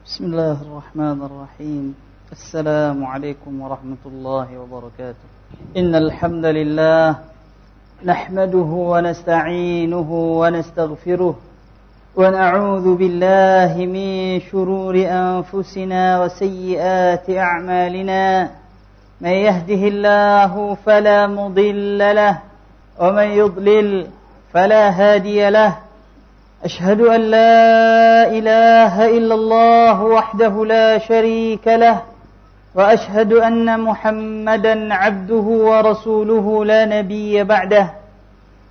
بسم الله الرحمن الرحيم. السلام عليكم ورحمة الله وبركاته. إن الحمد لله نحمده ونستعينه ونستغفره ونعوذ بالله من شرور أنفسنا وسيئات أعمالنا. من يهده الله فلا مضل له ومن يضلل فلا هادي له. أشهد أن لا إله إلا الله وحده لا شريك له وأشهد أن محمدا عبده ورسوله لا نبي بعده.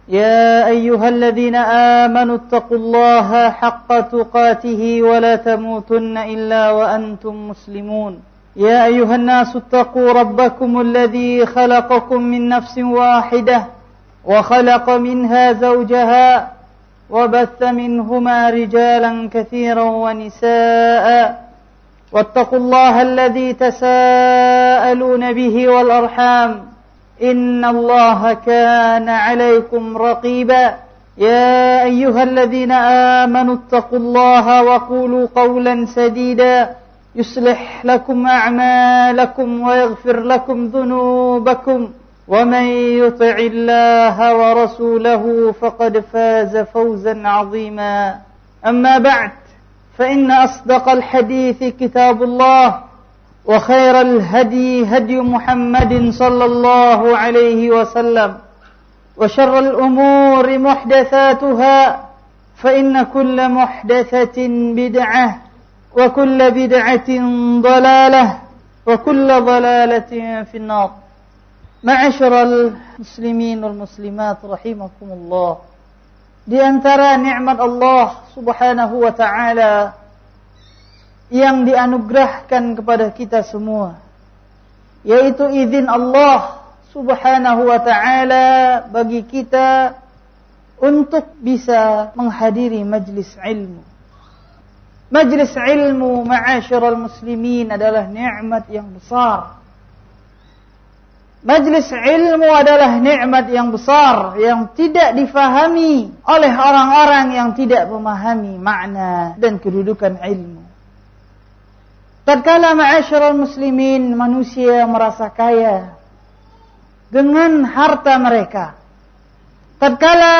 يا أيها الذين آمنوا اتقوا الله حق تقاته ولا تموتن إلا وأنتم مسلمون. يا أيها الناس اتقوا ربكم الذي خلقكم من نفس واحدة وخلق منها زوجها وبث منهما رجالا كثيرا ونساء واتقوا الله الذي تساءلون به والأرحام إن الله كان عليكم رقيبا. يا أيها الذين آمنوا اتقوا الله وقولوا قولا سديدا يصلح لكم أعمالكم ويغفر لكم ذنوبكم ومن يطع الله ورسوله فقد فاز فوزا عظيما. أما بعد فإن أصدق الحديث كتاب الله وخير الهدي هدي محمد صلى الله عليه وسلم وشر الأمور محدثاتها فإن كل محدثة بدعة وكل بدعة ضلالة وكل ضلالة في النار. Ma'asyiral muslimin wal muslimat rahimakumullah. Di antara nikmat Allah Subhanahu wa taala yang dianugerahkan kepada kita semua, yaitu izin Allah Subhanahu wa taala bagi kita untuk bisa menghadiri majlis ilmu. Majlis ilmu, ma'asyiral muslimin, adalah nikmat yang besar. Majlis ilmu adalah nikmat yang besar yang tidak difahami oleh orang-orang yang tidak memahami makna dan kedudukan ilmu. Tatkala ma'asyiral muslimin, manusia merasa kaya dengan harta mereka. Tatkala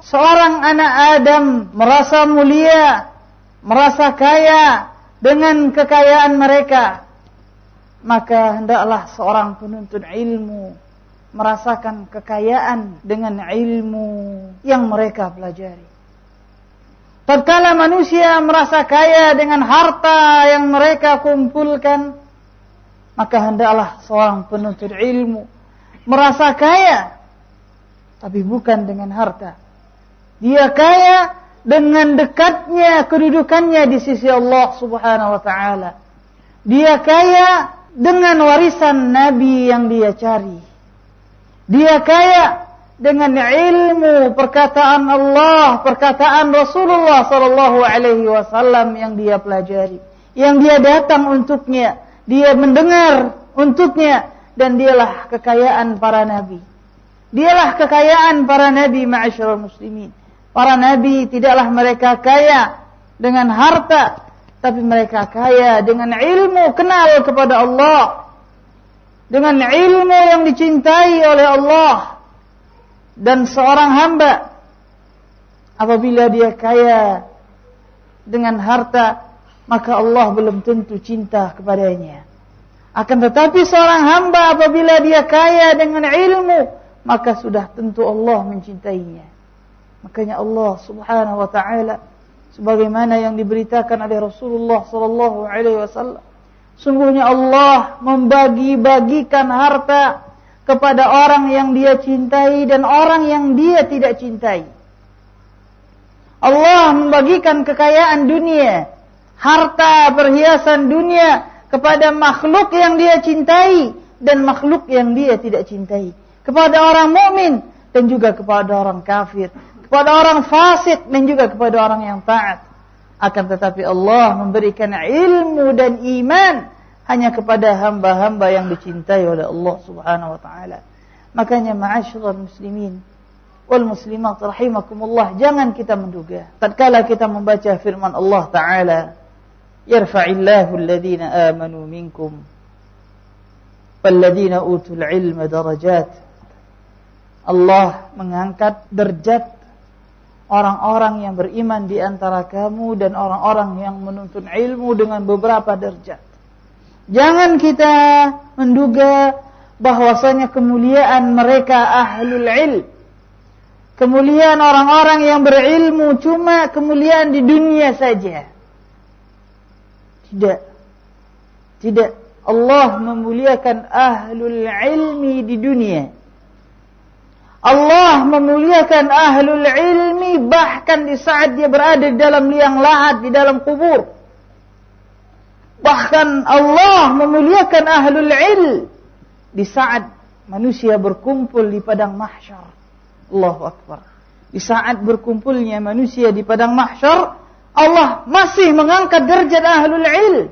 seorang anak Adam merasa mulia, merasa kaya dengan kekayaan mereka, maka hendaklah seorang penuntut ilmu merasakan kekayaan dengan ilmu yang mereka pelajari. Tatkala manusia merasa kaya dengan harta yang mereka kumpulkan, maka hendaklah seorang penuntut ilmu merasa kaya, tapi bukan dengan harta. Dia kaya dengan dekatnya kedudukannya di sisi Allah Subhanahu wa taala. Dia kaya dengan warisan Nabi yang dia cari. Dia kaya dengan ilmu perkataan Allah, perkataan Rasulullah sallallahu alaihi wasallam yang dia pelajari, yang dia datang untuknya, dia mendengar untuknya, dan dialah kekayaan para nabi. Dialah kekayaan para nabi, ma'asyiral muslimin. Para nabi tidaklah mereka kaya dengan harta, tapi mereka kaya dengan ilmu, kenal kepada Allah, dengan ilmu yang dicintai oleh Allah. Dan seorang hamba apabila dia kaya dengan harta, maka Allah belum tentu cinta kepadanya. Akan tetapi seorang hamba apabila dia kaya dengan ilmu, maka sudah tentu Allah mencintainya. Makanya Allah Subhanahu wa taala, sebagaimana yang diberitakan oleh Rasulullah sallallahu alaihi wasallam, sungguhnya Allah membagi-bagikan harta kepada orang yang dia cintai dan orang yang dia tidak cintai. Allah membagikan kekayaan dunia, harta, perhiasan dunia kepada makhluk yang dia cintai dan makhluk yang dia tidak cintai, kepada orang mukmin dan juga kepada orang kafir, kepada orang fasik dan juga kepada orang yang taat. Akan tetapi Allah memberikan ilmu dan iman hanya kepada hamba-hamba yang dicintai oleh Allah Subhanahu wa taala. Makanya ma'asyiral muslimin wal muslimat rahimakumullah, jangan kita menduga tatkala kita membaca firman Allah taala yarfa'illahu alladhina amanu minkum walladhina utul ilma darajat. Allah mengangkat derajat orang-orang yang beriman di antara kamu dan orang-orang yang menuntut ilmu dengan beberapa derajat. Jangan kita menduga bahwasanya kemuliaan mereka ahlul ilm, kemuliaan orang-orang yang berilmu cuma kemuliaan di dunia saja. Tidak. Allah memuliakan ahlul ilmi di dunia. Allah memuliakan ahlul ilmi bahkan di saat dia berada di dalam liang lahat, di dalam kubur. Bahkan Allah memuliakan ahlul ilm di saat manusia berkumpul di padang mahsyar. Allahu Akbar. Di saat berkumpulnya manusia di padang mahsyar, Allah masih mengangkat derajat ahlul ilm.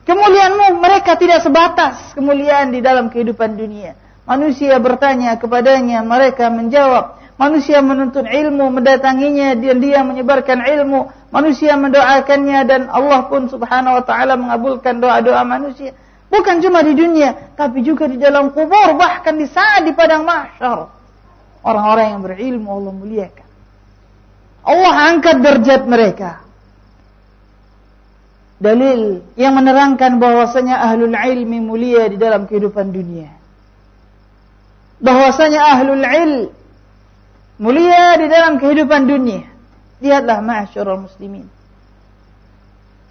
Kemuliaanmu mereka tidak sebatas kemuliaan di dalam kehidupan dunia. Manusia bertanya kepadanya, mereka menjawab. Manusia menuntut ilmu, mendatanginya, dan dia menyebarkan ilmu. Manusia mendoakannya, dan Allah pun subhanahu wa ta'ala mengabulkan doa-doa manusia. Bukan cuma di dunia, tapi juga di dalam kubur, bahkan di saat di padang mahsyar. Orang-orang yang berilmu Allah muliakan. Allah angkat derajat mereka. Dalil yang menerangkan bahwasanya ahlul ilmi mulia di dalam kehidupan dunia. Bahwasanya ahlul ilm mulia di dalam kehidupan dunia. Lihatlah ma'asyiral muslimin.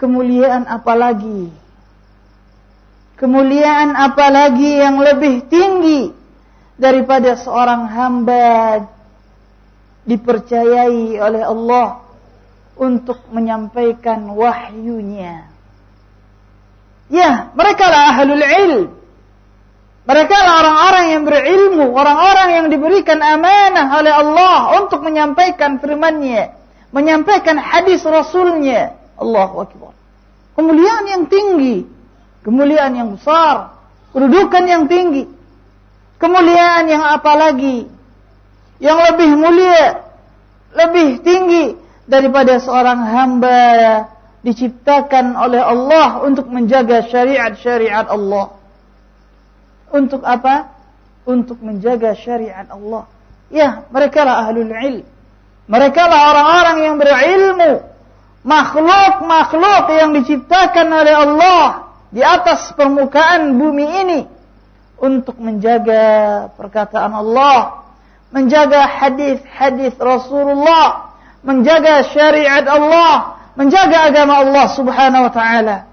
Kemuliaan apalagi? Kemuliaan apalagi yang lebih tinggi daripada seorang hamba dipercayai oleh Allah untuk menyampaikan wahyunya. Ya, mereka lah ahlul ilm. Mereka lah orang-orang yang berilmu, orang-orang yang diberikan amanah oleh Allah untuk menyampaikan firman-Nya, menyampaikan hadis Rasul-Nya. Allahu Akbar. Kemuliaan yang tinggi, kemuliaan yang besar, kedudukan yang tinggi. Kemuliaan yang apalagi yang lebih mulia, lebih tinggi daripada seorang hamba diciptakan oleh Allah untuk menjaga syariat-syariat Allah. Untuk apa? Untuk menjaga syariat Allah. Ya, mereka lah ahlul ilm. Mereka lah orang-orang yang berilmu. Makhluk-makhluk yang diciptakan oleh Allah di atas permukaan bumi ini. Untuk menjaga perkataan Allah. Menjaga hadis-hadis Rasulullah. Menjaga syariat Allah. Menjaga agama Allah subhanahu wa ta'ala.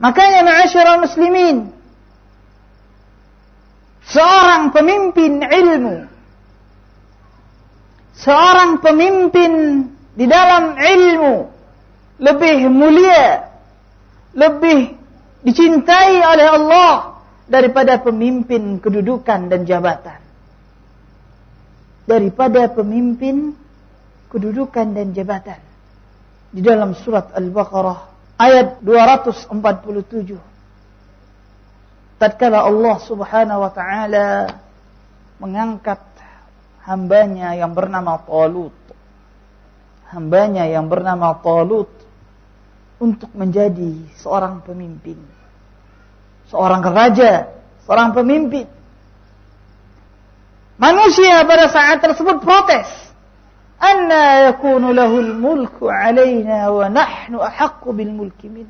Makanya ma'asyiral muslimin, seorang pemimpin ilmu, seorang pemimpin di dalam ilmu lebih mulia, lebih dicintai oleh Allah daripada pemimpin kedudukan dan jabatan. Daripada pemimpin kedudukan dan jabatan. Di dalam surat Al-Baqarah ayat 247. Tatkala Allah subhanahu wa ta'ala mengangkat hambanya yang bernama Talut. Hambanya yang bernama Talut untuk menjadi seorang pemimpin. Seorang raja, seorang pemimpin. Manusia pada saat tersebut protes. Anna yakunu lahul mulku alaina wa nahnu ahaqqu bil mulki min.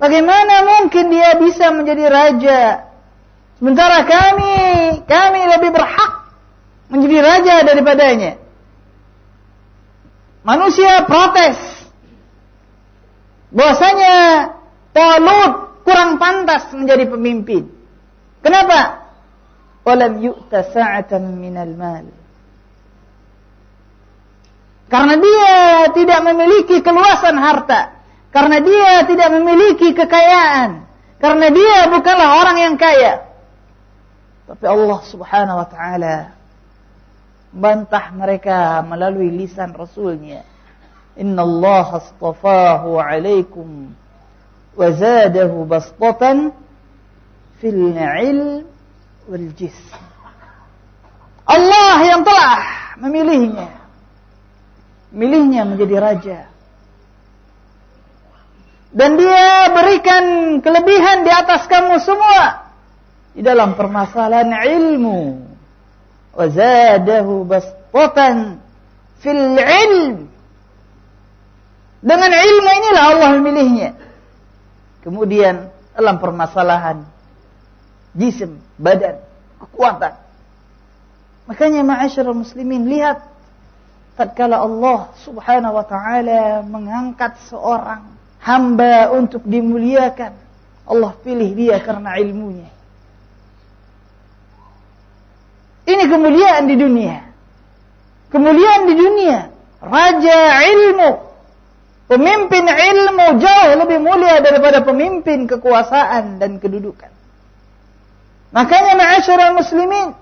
Bagaimana mungkin dia bisa menjadi raja sementara kami lebih berhak menjadi raja daripadanya. Manusia protes bahwasanya Talut kurang pantas menjadi pemimpin. Kenapa? Walam yu'ta sa'atan minal mal. Karena dia tidak memiliki keluasan harta. Karena dia tidak memiliki kekayaan. Karena dia bukanlah orang yang kaya. Tapi Allah subhanahu wa ta'ala bantah mereka melalui lisan Rasulnya. Inna Allah astafahu alaikum wa zadahu bastatan fil ilm wal jism. Allah yang telah memilihnya menjadi raja. Dan dia berikan kelebihan di atas kamu semua di dalam permasalahan ilmu. Wa zadahu bastatan fil ilm. Dengan ilmu inilah Allah memilihnya. Kemudian dalam permasalahan jism, badan, kekuatan. Makanya ma'asyiral muslimin, lihat tatkala Allah Subhanahu wa taala mengangkat seorang hamba untuk dimuliakan, Allah pilih dia karena ilmunya. Ini kemuliaan di dunia. Kemuliaan di dunia. Raja ilmu, pemimpin ilmu jauh lebih mulia daripada pemimpin kekuasaan dan kedudukan. Makanya ma'asyiral muslimin,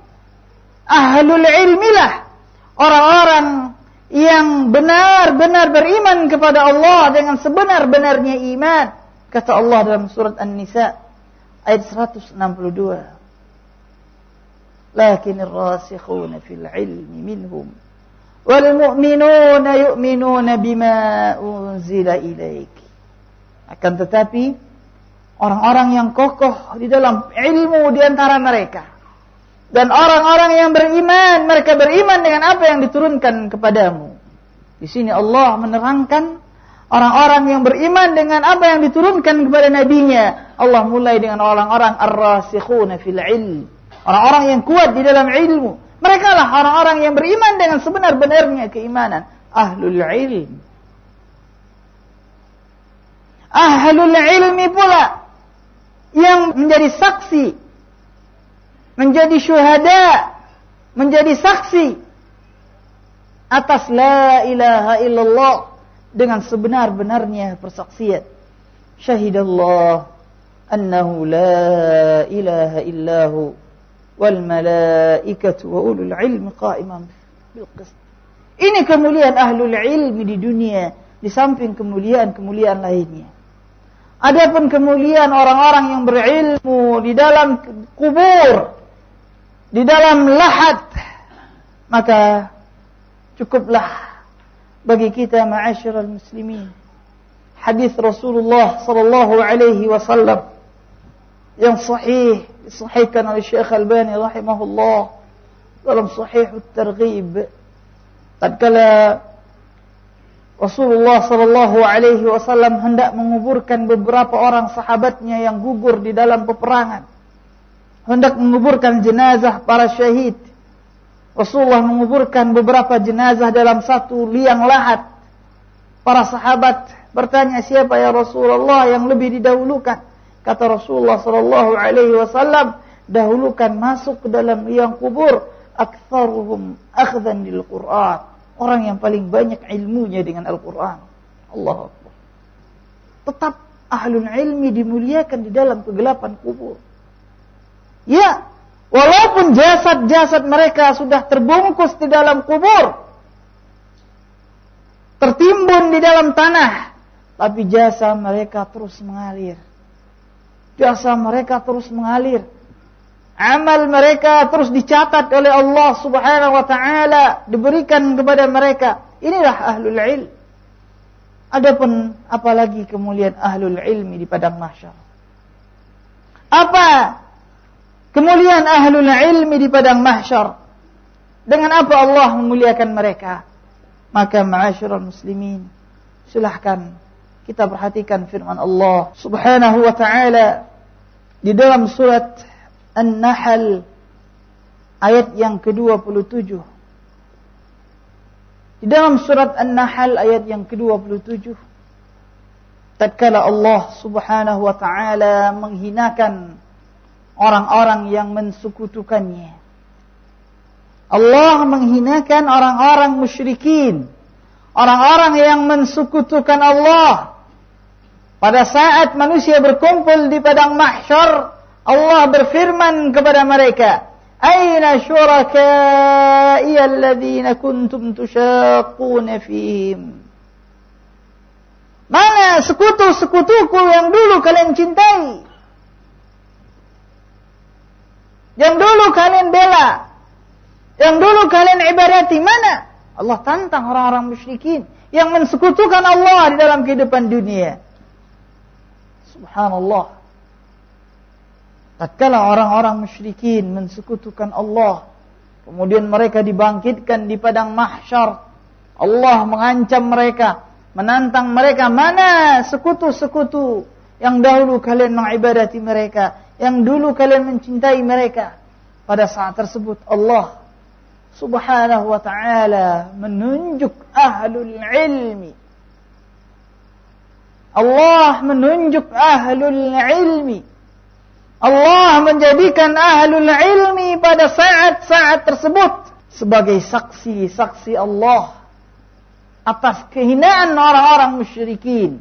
ahlul ilmilah orang-orang yang benar-benar beriman kepada Allah dengan sebenar-benarnya iman. Kata Allah dalam surat An-Nisa ayat 162. Lakinir rasikhuna fil ilmi minhum wal mu'minuna yu'minuna bima unzila ilaik. Akan tetapi orang-orang yang kokoh di dalam ilmu di antara mereka dan orang-orang yang beriman, mereka beriman dengan apa yang diturunkan kepadamu. Di sini Allah menerangkan orang-orang yang beriman dengan apa yang diturunkan kepada nabinya. Allah mulai dengan orang-orang ar-rasikhuna fil ilm, orang-orang yang kuat di dalam ilmu. Mereka lah orang-orang yang beriman dengan sebenar-benarnya keimanan. Ahlul ilm. Ahlul ilmi pula yang menjadi saksi, menjadi syuhada, menjadi saksi atas la ilaha illallah dengan sebenar-benarnya persaksian. Syahidallah annahu la ilaha illahu wal malaikatu wa ulul ilmi qa'iman bil qist. Ini kemuliaan ahlul ilmi di dunia, di samping kemuliaan-kemuliaan lainnya. Adapun kemuliaan orang-orang yang berilmu di dalam kubur, di dalam lahat, maka cukuplah bagi kita ma'asyiral muslimin hadis Rasulullah sallallahu alaihi wasallam yang sahih disahihkan oleh Syekh Albani rahimahullah dalam Sahih At-Targhib. Tatkala Rasulullah sallallahu alaihi wasallam hendak menguburkan beberapa orang sahabatnya yang gugur di dalam peperangan, hendak menguburkan jenazah para syahid. Rasulullah menguburkan beberapa jenazah dalam satu liang lahat. Para sahabat bertanya, siapa ya Rasulullah yang lebih didahulukan? Kata Rasulullah sallallahu alaihi wasallam, dahulukan masuk ke dalam liang kubur aktsaruhum akhdhan lil Qur'an, orang yang paling banyak ilmunya dengan Al-Qur'an. Allahu Akbar. Tetap ahlul ilmi dimuliakan di dalam kegelapan kubur. Ya, walaupun jasad-jasad mereka sudah terbungkus di dalam kubur, tertimbun di dalam tanah, tapi jasa mereka terus mengalir. Jasa mereka terus mengalir. Amal mereka terus dicatat oleh Allah Subhanahu wa taala, diberikan kepada mereka. Inilah ahlul ilm. Adapun apalagi kemuliaan ahlul ilmi di padang mahsyar. Apa kemuliaan ahlul ilmi di padang mahsyar? Dengan apa Allah memuliakan mereka? Maka ma'asyiral muslimin, silahkan kita perhatikan firman Allah Subhanahu wa ta'ala di dalam surat An-Nahl ayat yang ke-27. Di dalam surat An-Nahl ayat yang ke-27, tatkala Allah Subhanahu wa ta'ala menghinakan orang-orang yang mensekutukannya. Allah menghinakan orang-orang musyrikin, orang-orang yang mensekutukan Allah. Pada saat manusia berkumpul di padang mahsyar, Allah berfirman kepada mereka, "Aina syuraka'i alladhina kuntum tusyaqquna fihim?" Mana sekutu-sekutuku yang dulu kalian cintai, yang dulu kalian bela, yang dulu kalian ibadati? Mana? Allah tantang orang-orang musyrikin yang mensekutukan Allah di dalam kehidupan dunia. Subhanallah. Tatkala orang-orang musyrikin mensekutukan Allah, kemudian mereka dibangkitkan di padang mahsyar, Allah mengancam mereka, menantang mereka, mana sekutu-sekutu yang dahulu kalian mengibadati mereka, yang dulu kalian mencintai mereka. Pada saat tersebut Allah Subhanahu wa ta'ala menunjuk ahlul ilmi. Allah menunjuk ahlul ilmi. Allah menjadikan ahlul ilmi pada saat-saat tersebut sebagai saksi-saksi Allah atas kehinaan orang-orang musyrikin.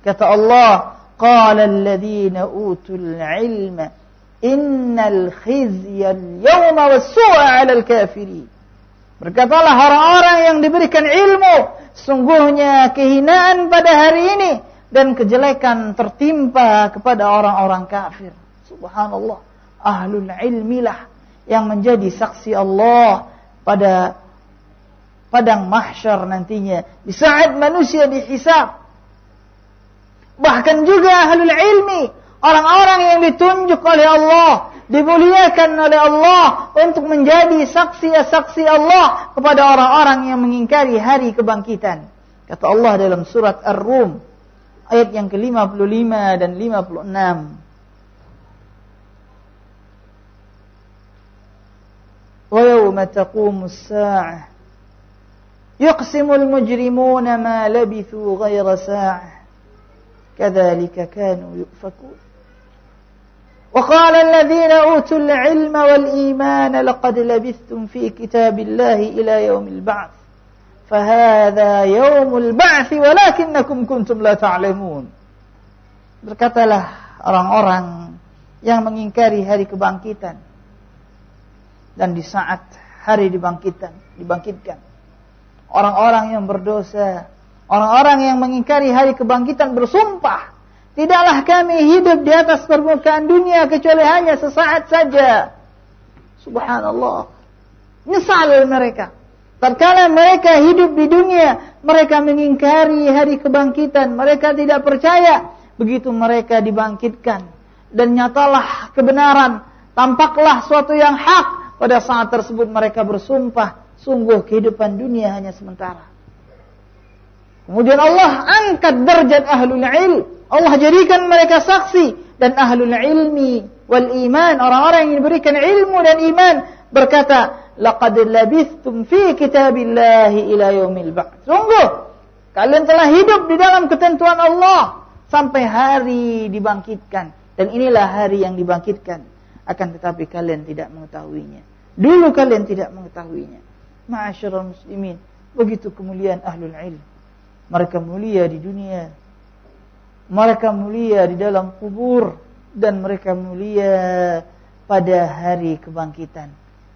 Kata Allah, qala alladhina utul ilma innal khizya al-yawma was-su'a 'alal kafirin. Berkatalah orang-orang yang diberikan ilmu, sungguhnya kehinaan pada hari ini dan kejelekan tertimpa kepada orang-orang kafir. Subhanallah, ahlul ilmilah yang menjadi saksi Allah pada padang mahsyar nantinya, di saat manusia dihisab. Bahkan juga ahlul ilmi, orang-orang yang ditunjuk oleh Allah, dimuliakan oleh Allah untuk menjadi saksi-saksi Allah kepada orang-orang yang mengingkari hari kebangkitan. Kata Allah dalam surat Ar-Rum ayat yang ke-55 dan 56. Wa yawma taqumu as-sa'ah yuqsimul mujrimuna ma labithu ghayra sa'ah kadzalika kanu yufakun. Wa qala alladhina utul ilma wal imana laqad labithtum fi kitabillahi ila yaumil ba'ts fahadha yaumul ba'ts walakinnakum kuntum la ta'lamun. Berkatalah orang-orang yang mengingkari hari kebangkitan, dan di saat hari dibangkitkan, orang-orang yang berdosa, orang-orang yang mengingkari hari kebangkitan bersumpah, tidaklah kami hidup di atas permukaan dunia kecuali hanya sesaat saja. Subhanallah. Nyesal mereka. Tatkala mereka hidup di dunia, mereka mengingkari hari kebangkitan, mereka tidak percaya. Begitu mereka dibangkitkan dan nyatalah kebenaran, tampaklah suatu yang hak, pada saat tersebut mereka bersumpah, sungguh kehidupan dunia hanya sementara. Kemudian Allah angkat derajat ahlul ilm. Allah jadikan mereka saksi, dan ahlul ilmi wal iman, orang-orang yang diberikan ilmu dan iman, berkata, laqad labithtum fi kitabillahi ila yaumil ba'ts. Sungguh kalian telah hidup di dalam ketentuan Allah sampai hari dibangkitkan, dan inilah hari yang dibangkitkan. Akan tetapi kalian tidak mengetahuinya. Dulu kalian tidak mengetahuinya. Ma'asyiral muslimin, begitu kemuliaan ahlul ilm. Mereka mulia di dunia, mereka mulia di dalam kubur, dan mereka mulia pada hari kebangkitan.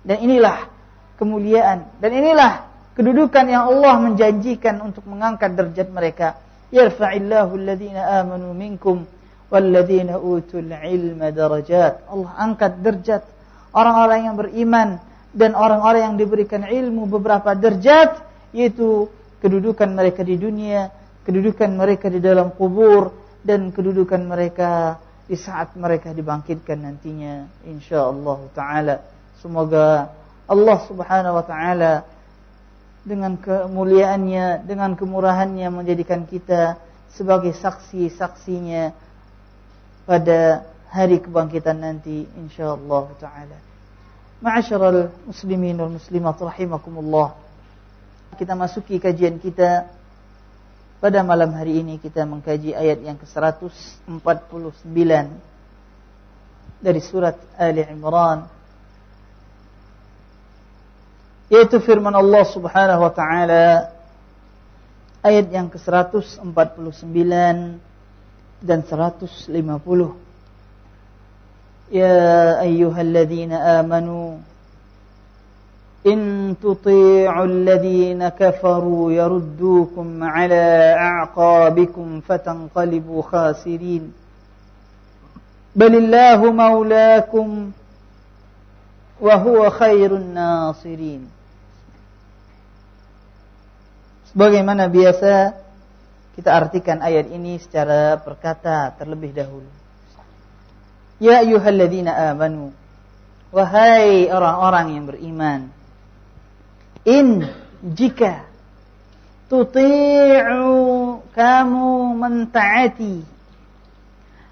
Dan inilah kemuliaan, dan inilah kedudukan yang Allah menjanjikan untuk mengangkat derajat mereka. Yarfa'illahu alladhina amanu minkum walladzina utul ilma darajat. Allah angkat derajat orang-orang yang beriman dan orang-orang yang diberikan ilmu beberapa derajat, yaitu kedudukan mereka di dunia, kedudukan mereka di dalam kubur, dan kedudukan mereka di saat mereka dibangkitkan nantinya insyaallah taala. Semoga Allah Subhanahu wa taala dengan kemuliaannya, dengan kemurahannya menjadikan kita sebagai saksi-saksinya pada hari kebangkitan nanti insyaallah taala. Ma'asyiral muslimin wal muslimat rahimakumullah. Kita masuki kajian kita pada malam hari ini. Kita mengkaji ayat yang ke-149 dari surat Ali Imran, yaitu firman Allah Subhanahu wa taala ayat yang ke-149 dan 150. Ya ayyuhalladzina amanu in tuti'u alladhina kafaru yaruddukum ala a'qabikum fatanqalibu khasirin balillahu maulakum wa huwa khairun nasirin. Sebagaimana biasa, kita artikan ayat ini secara perkata terlebih dahulu. Ya ayyuhalladzina amanu, wahai orang-orang yang beriman, jika tuti'u, kamu mentaati,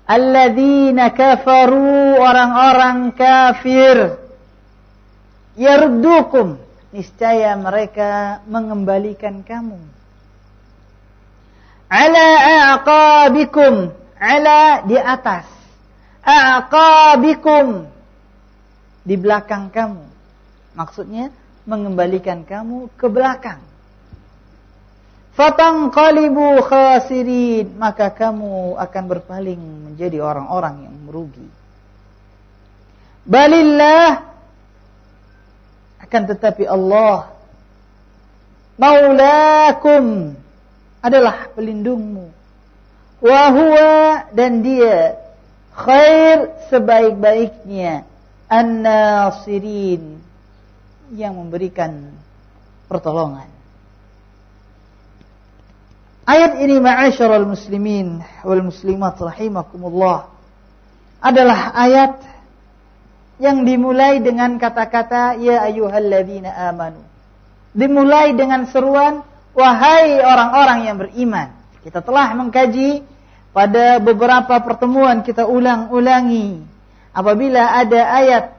alladzina kafaru, orang-orang kafir, yaruddukum, niscaya mereka mengembalikan kamu, ala a'qabikum, ala di atas, a'qabikum di belakang kamu, maksudnya mengembalikan kamu ke belakang. Fatanqalibu khasirin, maka kamu akan berpaling menjadi orang-orang yang merugi. Balillah, akan tetapi Allah maulakum, adalah pelindungmu. Wa huwa, dan dia khair, sebaik-baiknya an-nasirin, yang memberikan pertolongan. Ayat ini ma'asyiral muslimin wal muslimat rahimakumullah adalah ayat yang dimulai dengan kata-kata ya ayyuhalladzina amanu. Dimulai dengan seruan wahai orang-orang yang beriman. Kita telah mengkaji pada beberapa pertemuan, kita ulang-ulangi. Apabila ada ayat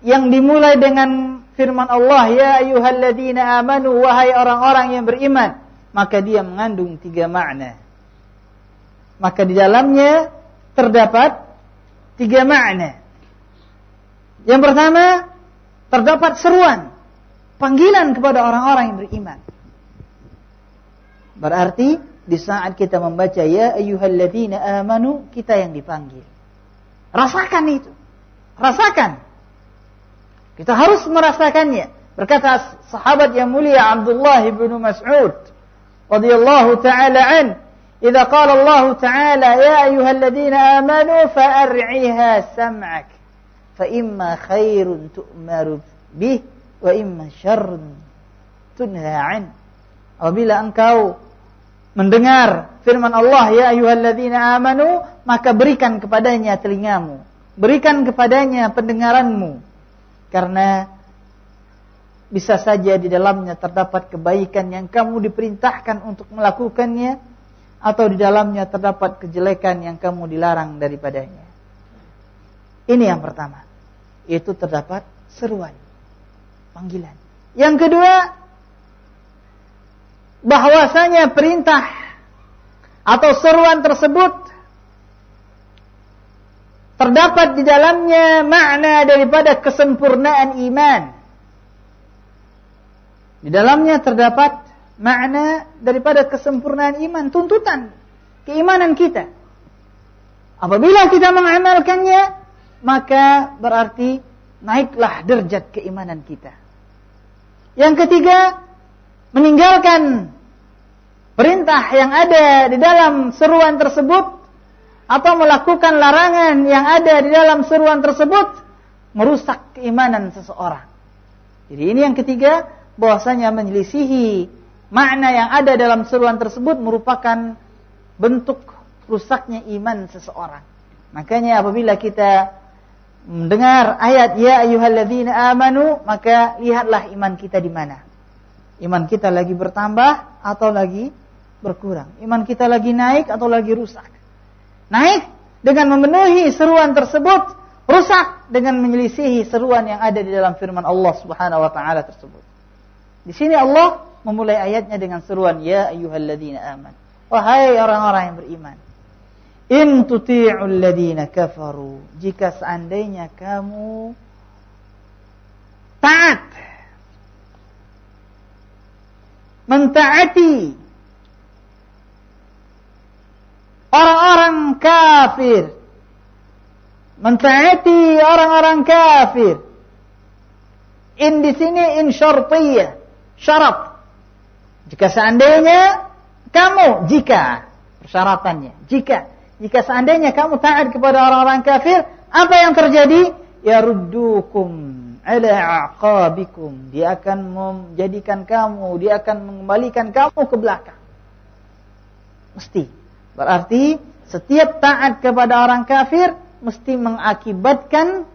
yang dimulai dengan firman Allah ya ayyuhalladzina amanu, wahai orang-orang yang beriman, maka dia mengandung 3 makna. Maka di dalamnya terdapat 3 makna. Yang pertama, terdapat seruan, panggilan kepada orang-orang yang beriman. Berarti di saat kita membaca ya ayyuhalladzina amanu, kita yang dipanggil. Rasakan itu. Rasakan. Kita harus merasakannya. Berkata sahabat yang mulia Abdullah bin Mas'ud radhiyallahu ta'ala an, idza qala Allah ta'ala ya ayyuhalladzina amanu fa'ar'iha sam'ak fa imma khairun tu'maru bih wa imma syarrun tunha an. Apabila engkau mendengar firman Allah ya ayyuhalladzina amanu, maka berikan kepadanya telingamu, berikan kepadanya pendengaranmu, karena bisa saja di dalamnya terdapat kebaikan yang kamu diperintahkan untuk melakukannya, atau di dalamnya terdapat kejelekan yang kamu dilarang daripadanya. Ini yang pertama, yaitu terdapat seruan, panggilan. Yang kedua, bahwasanya perintah atau seruan tersebut terdapat di dalamnya makna daripada kesempurnaan iman. Di dalamnya terdapat makna daripada kesempurnaan iman, tuntutan keimanan kita. Apabila kita mengamalkannya, maka berarti naiklah derajat keimanan kita. Yang ketiga, meninggalkan perintah yang ada di dalam seruan tersebut atau melakukan larangan yang ada di dalam seruan tersebut merusak keimanan seseorang. Jadi ini yang ketiga, bahwasanya menyelisihi makna yang ada dalam seruan tersebut merupakan bentuk rusaknya iman seseorang. Makanya apabila kita mendengar ayat ya ayyuhalladzina amanu, maka lihatlah iman kita di mana. Iman kita lagi bertambah atau lagi berkurang? Iman kita lagi naik atau lagi rusak? Naik dengan memenuhi seruan tersebut, rusak dengan menyelisihi seruan yang ada di dalam firman Allah Subhanahu wa taala tersebut. Di sini Allah memulai ayatnya dengan seruan ya ayyuhalladzina amanu, wahai orang-orang yang beriman. In tuti'ul ladzina kafaru, jika seandainya kamu taat, mentaati orang-orang kafir, mentaati orang-orang kafir. In di sini in syartiyah, syarat. Jika seandainya kamu, jika persyaratannya, jika seandainya kamu taat kepada orang-orang kafir, apa yang terjadi? Yaruddukum ala aqabikum, dia akan menjadikan kamu, dia akan mengembalikan kamu ke belakang. Mesti. Berarti setiap taat kepada orang kafir mesti mengakibatkan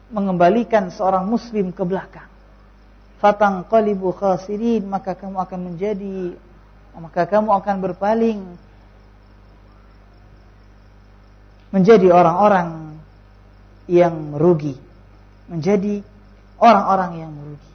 mengembalikan seorang muslim ke belakang. Fatanqalibu khasirin, maka kamu akan berpaling menjadi orang-orang yang merugi, menjadi orang-orang yang merugi.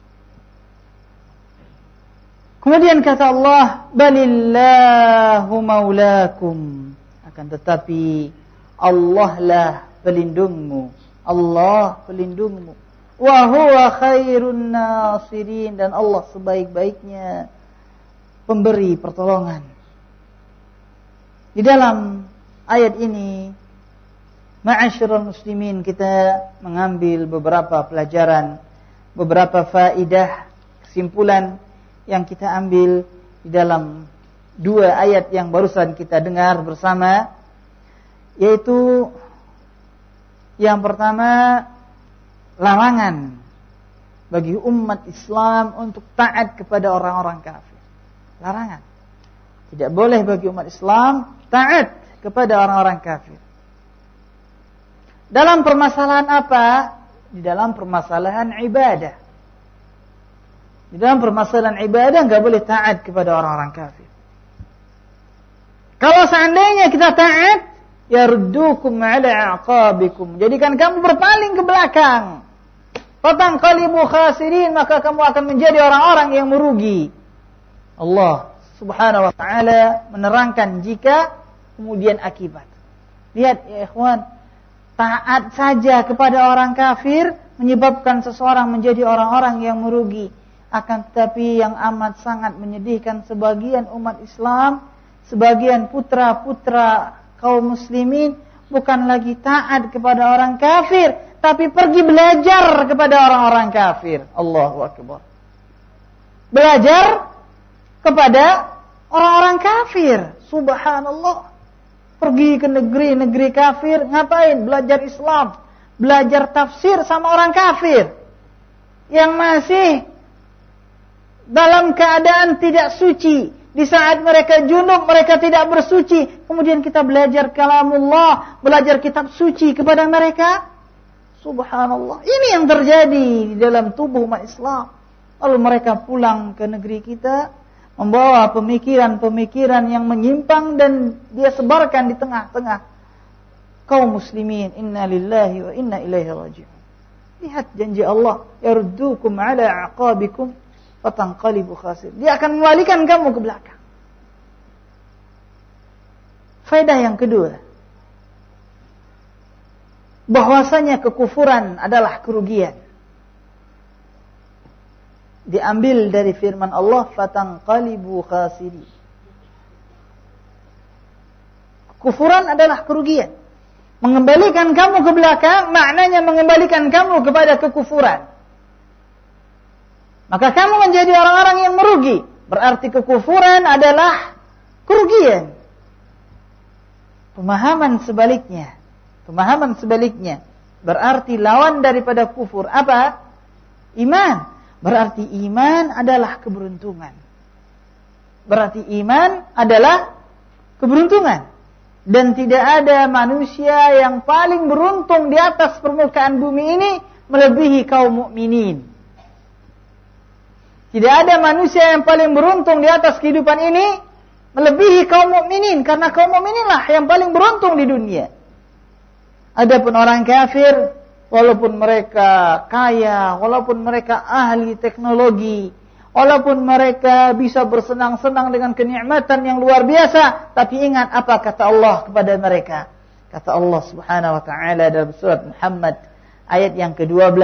Kemudian kata Allah, balillahu maulakum, akan tetapi Allah lah pelindungmu, Allah pelindungmu. Wa huwa khairun nasirin, dan Allah sebaik-baiknya pemberi pertolongan. Di dalam ayat ini, ma'asyiral muslimin, kita mengambil beberapa pelajaran, beberapa faidah, kesimpulan yang kita ambil di dalam dua ayat yang barusan kita dengar bersama, yaitu yang pertama, larangan bagi umat Islam untuk taat kepada orang-orang kafir. Larangan. Tidak boleh bagi umat Islam taat kepada orang-orang kafir. Dalam permasalahan apa? Di dalam permasalahan ibadah. Di dalam permasalahan ibadah enggak boleh taat kepada orang-orang kafir. Kalau seandainya kita taat, yaruddukum ala aqabikum, jadikan kamu berpaling ke belakang. Fatanqalibu khasirin, maka kamu akan menjadi orang-orang yang merugi. Allah Subhanahu wa taala menerangkan jika kemudian akibat. Lihat ya ikhwan, taat saja kepada orang kafir menyebabkan seseorang menjadi orang-orang yang merugi. Akan tetapi yang amat sangat menyedihkan, sebagian umat Islam, sebagian putra-putra kaum muslimin bukan lagi taat kepada orang kafir, tapi pergi belajar kepada orang-orang kafir. Allahu akbar. Belajar kepada orang-orang kafir. Subhanallah. Pergi ke negeri-negeri kafir, ngapain? Belajar Islam, belajar tafsir sama orang kafir yang masih dalam keadaan tidak suci. Di saat mereka junub, mereka tidak bersuci. Kemudian kita belajar kalamullah, belajar kitab suci kepada mereka. Subhanallah. Ini yang terjadi di dalam tubuh umat Islam. Lalu mereka pulang ke negeri kita, membawa pemikiran-pemikiran yang menyimpang, dan dia sebarkan di tengah-tengah kaum muslimin. Inna lillahi wa inna ilaihi raji'un. Lihat janji Allah, yaruddukum ala aqabikum fatanqalibu khasir. Dia akan mengembalikan kamu ke belakang. Faedah yang kedua, bahwasanya kekufuran adalah kerugian. Diambil dari firman Allah, fatanqalibu khasiri. Kekufuran adalah kerugian. Mengembalikan kamu ke belakang, maknanya mengembalikan kamu kepada kekufuran. Maka kamu menjadi orang-orang yang merugi. Berarti kekufuran adalah kerugian. Pemahaman sebaliknya. Pemahaman sebaliknya. Berarti lawan daripada kufur apa? Iman. Berarti iman adalah keberuntungan. Berarti iman adalah keberuntungan. Dan tidak ada manusia yang paling beruntung di atas permukaan bumi ini melebihi kaum mukminin. Tidak ada manusia yang paling beruntung di atas kehidupan ini melebihi kaum mukminin, karena kaum mukmininlah yang paling beruntung di dunia. Adapun orang kafir, walaupun mereka kaya, walaupun mereka ahli teknologi, walaupun mereka bisa bersenang-senang dengan kenikmatan yang luar biasa, tapi ingat apa kata Allah kepada mereka. Kata Allah Subhanahu wa taala dalam surat Muhammad ayat yang ke-12,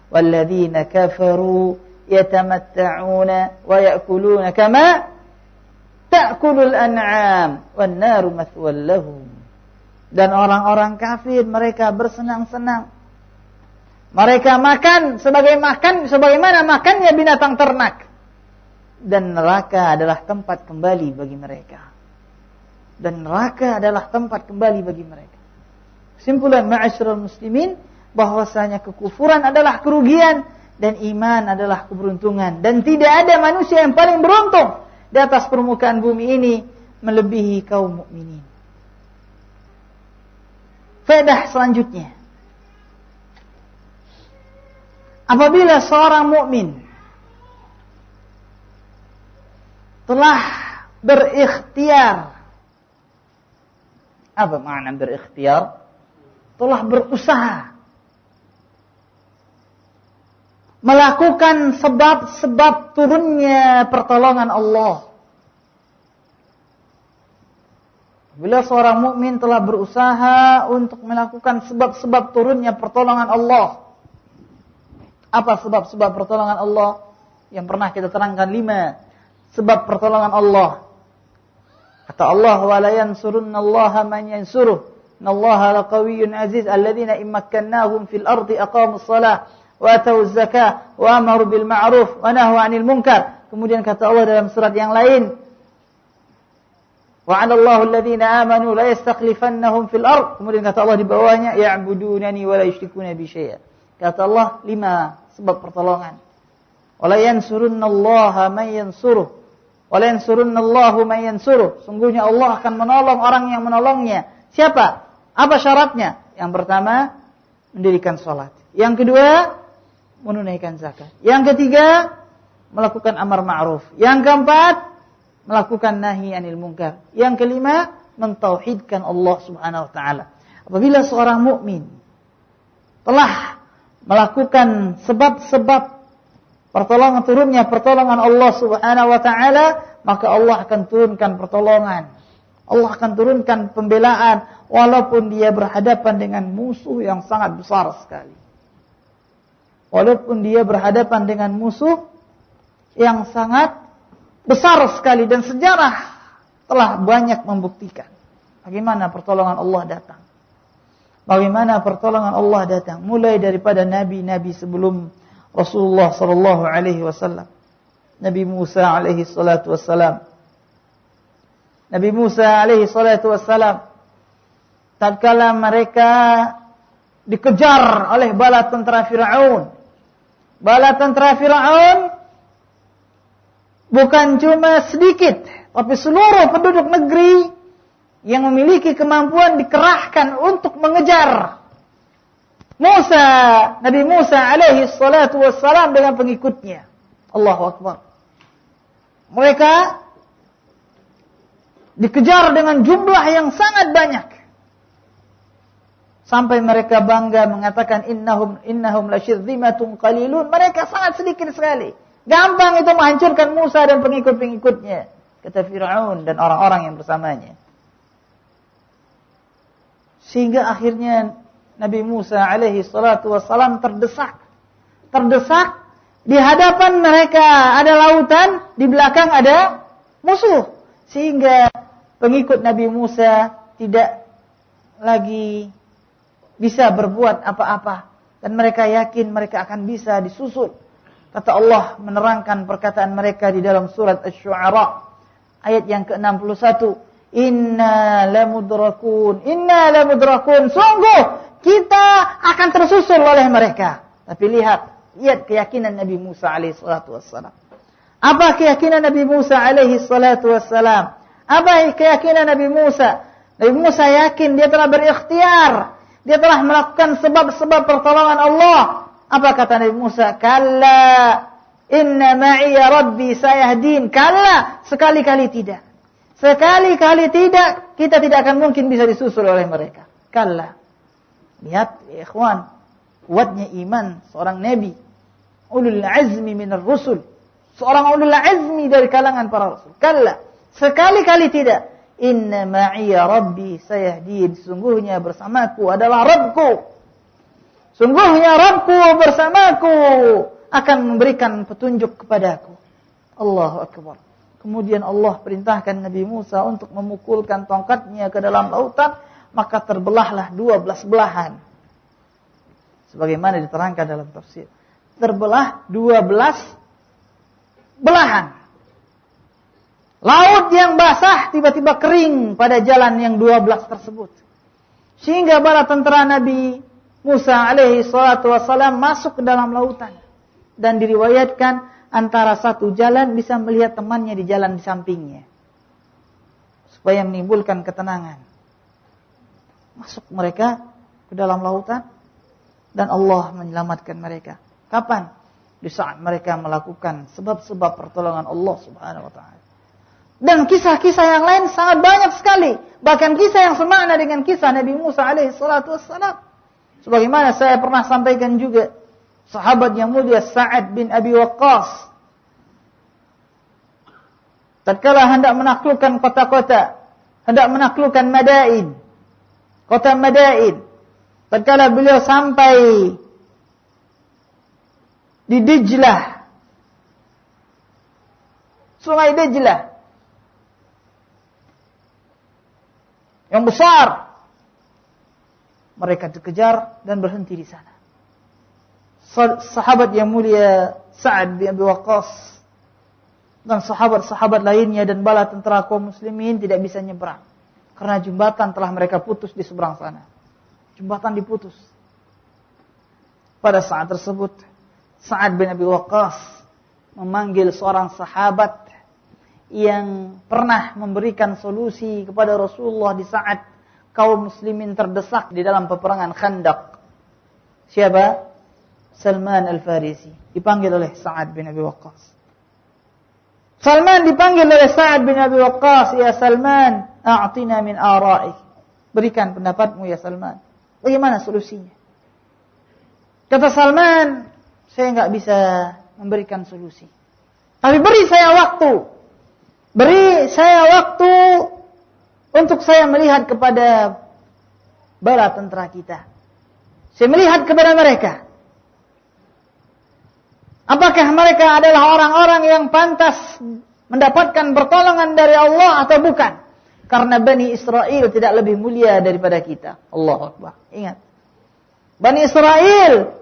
walladzina kafaru yatamatta'una wa ya'kuluna kama ta'kulul an'am wan naru mathwal lahum. Dan orang-orang kafir mereka bersenang-senang. Mereka makan sebagaimana makannya binatang ternak. Dan neraka adalah tempat kembali bagi mereka. Dan neraka adalah tempat kembali bagi mereka. Kesimpulan ma'asyiral muslimin, bahwasanya kekufuran adalah kerugian dan iman adalah keberuntungan. Dan tidak ada manusia yang paling beruntung di atas permukaan bumi ini melebihi kaum mukminin. Faedah selanjutnya, apabila seorang mukmin telah berikhtiar, apa makna berikhtiar? Telah berusaha melakukan sebab-sebab turunnya pertolongan Allah. Bila seorang mukmin telah berusaha untuk melakukan sebab-sebab turunnya pertolongan Allah. Apa sebab-sebab pertolongan Allah? Yang pernah kita terangkan 5 sebab pertolongan Allah. Kata Allah, wa la yansurunnallaha man yansuruh. Innallaha laqawiyyun aziz alladzina immakkannahum fil ardi aqamus shalah wa atawuz zakah wa amaru bil ma'ruf wa nahaw 'anil munkar. Kemudian kata Allah dalam surat yang lain, wa'adallahu alladhina amanu la yastakhlifannahum fil ard. Kemudian kata Allah di bawahnya, ya'budunani wa la yusyrikuna bi syai'a. Kata Allah 5 sebab pertolongan. Wa la yansurunnallaha man yansuruh. Wa la yansurunallahu man yansuruh. Sungguhnya Allah akan menolong orang yang menolongnya. Siapa? Apa syaratnya? Yang pertama, mendirikan salat. Yang kedua, menunaikan zakat. Yang ketiga, melakukan amar ma'ruf. Yang keempat, melakukan nahi anil munkar. Yang kelima, mentauhidkan Allah Subhanahu wa taala. Apabila seorang mukmin telah melakukan sebab-sebab turunnya pertolongan Allah Subhanahu wa taala, maka Allah akan turunkan pertolongan. Allah akan turunkan pembelaan walaupun dia berhadapan dengan musuh yang sangat besar sekali. Walaupun dia berhadapan dengan musuh yang sangat besar sekali, dan sejarah telah banyak membuktikan bagaimana pertolongan Allah datang. Bagaimana pertolongan Allah datang mulai daripada nabi-nabi sebelum Rasulullah sallallahu alaihi wasallam. Nabi Musa alaihi salatu wassalam. Nabi Musa alaihi salatu wassalam, tatkala mereka dikejar oleh bala tentara Firaun. Bala tentara Firaun bukan cuma sedikit, tapi seluruh penduduk negeri yang memiliki kemampuan dikerahkan untuk mengejar Musa, Nabi Musa alaihi salatu wassalam dengan pengikutnya. Allahu Akbar. Mereka dikejar dengan jumlah yang sangat banyak. Sampai mereka bangga mengatakan innahum lasyirzimatun qalilun. Mereka sangat sedikit sekali. Gampang itu menghancurkan Musa dan pengikut-pengikutnya, kata Firaun dan orang-orang yang bersamanya. Sehingga akhirnya Nabi Musa alaihi salatu wassalam terdesak. Terdesak, di hadapan mereka ada lautan, di belakang ada musuh. Sehingga pengikut Nabi Musa tidak lagi bisa berbuat apa-apa. Dan mereka yakin mereka akan bisa disusul. Kata Allah menerangkan perkataan mereka di dalam surat Asy-Syu'ara ayat yang ke-61. Inna lamudrakun. Sungguh kita akan tersusul oleh mereka. Tapi lihat keyakinan Nabi Musa alaihi salatu wassalam. Apa keyakinan Nabi Musa alaihi salatu wassalam? Apa keyakinan Nabi Musa? Nabi Musa yakin dia telah berikhtiar. Dia telah melakukan sebab-sebab pertolongan Allah. Apa kata Nabi Musa? Kalla inna ma'iya rabbi sayahdin. Kalla, sekali-kali tidak. Sekali-kali tidak, kita tidak akan mungkin bisa disusul oleh mereka. Kalla. Lihat, ya ikhwan, kuatnya iman seorang nabi. Ulul azmi minar rusul. Seorang ulul azmi dari kalangan para rasul. Kalla, sekali-kali tidak. Inna ma'iya rabbi sayahdin. Sungguhnya bersamaku adalah Rabbku. Sungguhnya Rabbku bersamaku akan memberikan petunjuk kepadaku. Allahu Akbar. Kemudian Allah perintahkan Nabi Musa untuk memukulkan tongkatnya ke dalam lautan, maka terbelahlah 12 belahan. Sebagaimana diterangkan dalam tafsir. Terbelah 12 belahan. Laut yang basah tiba-tiba kering pada jalan yang 12 tersebut. Sehingga bala tentara Nabi Musa alaihi salatu wassalam masuk ke dalam lautan. Dan diriwayatkan antara satu jalan bisa melihat temannya di jalan di sampingnya. supaya menimbulkan ketenangan. Masuk mereka ke dalam lautan dan Allah menyelamatkan mereka. Kapan? Di saat mereka melakukan sebab-sebab pertolongan Allah Subhanahu wa taala. Dan kisah-kisah yang lain sangat banyak sekali. Bahkan kisah yang semakna dengan kisah Nabi Musa alaihi salatu wassalam. Sebagaimana saya pernah sampaikan juga, sahabat yang mulia Sa'ad bin Abi Waqqas tatkala hendak menaklukkan kota-kota, hendak menaklukkan Madain, kota Madain, tatkala beliau sampai di Dijlah, sungai Dijlah yang besar, mereka dikejar dan berhenti di sana. Sahabat yang mulia Sa'ad bin Abi Waqqas dan sahabat-sahabat lainnya dan bala tentara kaum muslimin tidak bisa nyebrang karena jembatan telah mereka putus di seberang sana. Jembatan diputus. Pada saat tersebut Sa'ad bin Abi Waqqas memanggil seorang sahabat yang pernah memberikan solusi kepada Rasulullah di saat kaum muslimin terdesak di dalam peperangan Khandaq. Siapa? Salman Al-Farisi. Dipanggil oleh Sa'ad bin Abi Waqqas. Salman dipanggil oleh Sa'ad bin Abi Waqqas, "Ya Salman, a'tina min ara'ik." Berikan pendapatmu ya Salman. Bagaimana solusinya? Kata Salman, saya enggak bisa memberikan solusi. Tapi beri saya waktu. Beri saya waktu untuk saya melihat kepada bala tentara kita. Saya melihat kepada mereka. Apakah mereka adalah orang-orang yang pantas mendapatkan pertolongan dari Allah atau bukan? Karena Bani Israel tidak lebih mulia daripada kita. Allahu Akbar. Ingat. Bani Israel,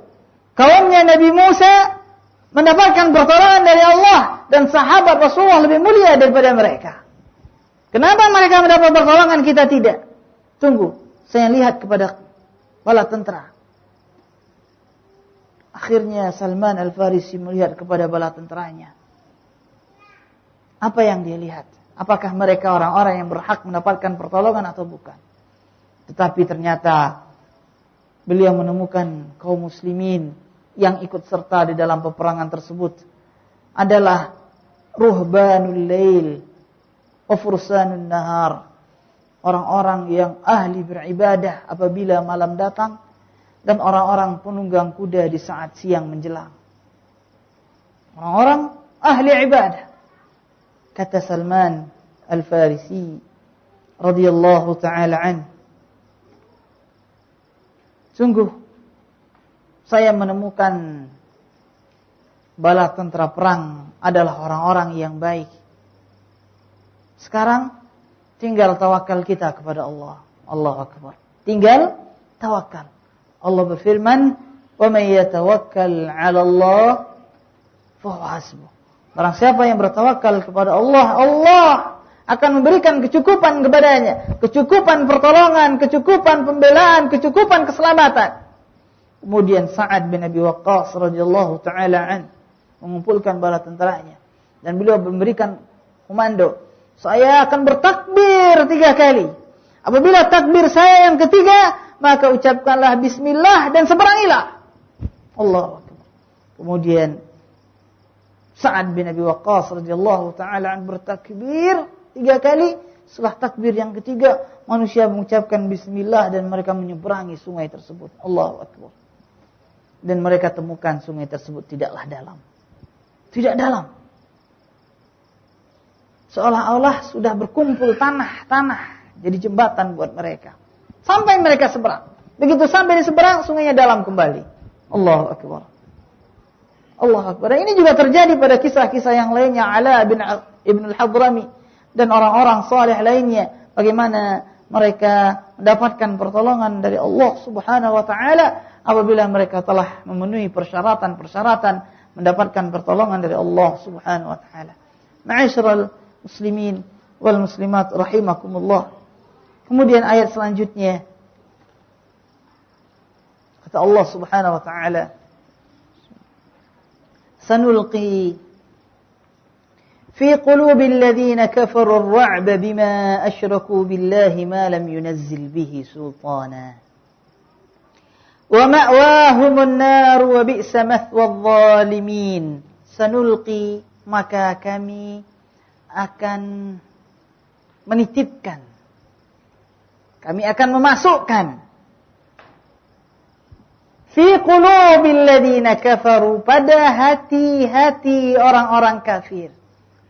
kaumnya Nabi Musa, mendapatkan pertolongan dari Allah. Dan sahabat Rasulullah lebih mulia daripada mereka. Kenapa mereka mendapat pertolongan, kita tidak? Tunggu, saya lihat kepada bala tentara. Akhirnya Salman Al-Farisi melihat kepada bala tentaranya. Apa yang dia lihat? Apakah mereka orang-orang yang berhak mendapatkan pertolongan atau bukan? Tetapi ternyata beliau menemukan kaum muslimin yang ikut serta di dalam peperangan tersebut adalah ruhbanul lail wa fursanun nahar. Orang-orang yang ahli beribadah apabila malam datang, dan orang-orang penunggang kuda di saat siang menjelang. Orang-orang ahli ibadah. Kata Salman Al-Farisi radhiyallahu ta'ala an, sungguh saya menemukan bala tentara perang adalah orang-orang yang baik. Sekarang tinggal tawakal kita kepada Allah. Allahu Akbar. Tinggal tawakal. Allah berfirman, "Wa may yatawakkal 'ala Allah fa huwa hasbuh." Barang siapa yang bertawakal kepada Allah, Allah akan memberikan kecukupan kepadanya, kecukupan pertolongan, kecukupan pembelaan, kecukupan keselamatan. Kemudian Sa'ad bin Abi Waqqas radhiyallahu taala an mengumpulkan bala tentaranya dan beliau memberikan komando, "Saya akan bertakbir 3 kali. Apabila takbir saya yang ketiga, maka ucapkanlah bismillah dan seberangilah." Allahu Akbar. Kemudian Sa'ad bin Abi Waqqas radhiyallahu taala an bertakbir 3 kali. Setelah takbir yang ketiga, manusia mengucapkan bismillah dan mereka menyeberangi sungai tersebut. Allahu Akbar. Dan mereka temukan sungai tersebut tidaklah dalam. Tidak dalam. Seolah-olah sudah berkumpul tanah jadi jembatan buat mereka. Sampai mereka seberang. Begitu sampai di seberang, sungainya dalam kembali. Allahu Akbar. Allahu Akbar. Dan ini juga terjadi pada kisah-kisah yang lainnya. Ala bin Ibn al-Hadrami dan orang-orang saleh lainnya. Bagaimana mereka mendapatkan pertolongan dari Allah Subhanahu wa ta'ala apabila mereka telah memenuhi persyaratan-persyaratan mendapatkan pertolongan dari Allah Subhanahu wa ta'ala. Ma'asyiral muslimin wal muslimat rahimakumullah. Kemudian ayat selanjutnya kata Allah Subhanahu wa ta'ala, "Sanulqi في قلوب الذين كفروا الرعب بما أشركوا بالله ما لم ينزل به سلطانا ومأواهم النار وبئس مثوى الظالمين. Sanulqi, maka kami akan menitipkan, kami akan memasukkan fi qulubil ladzina kafaru, pada hati-hati orang-orang kafir,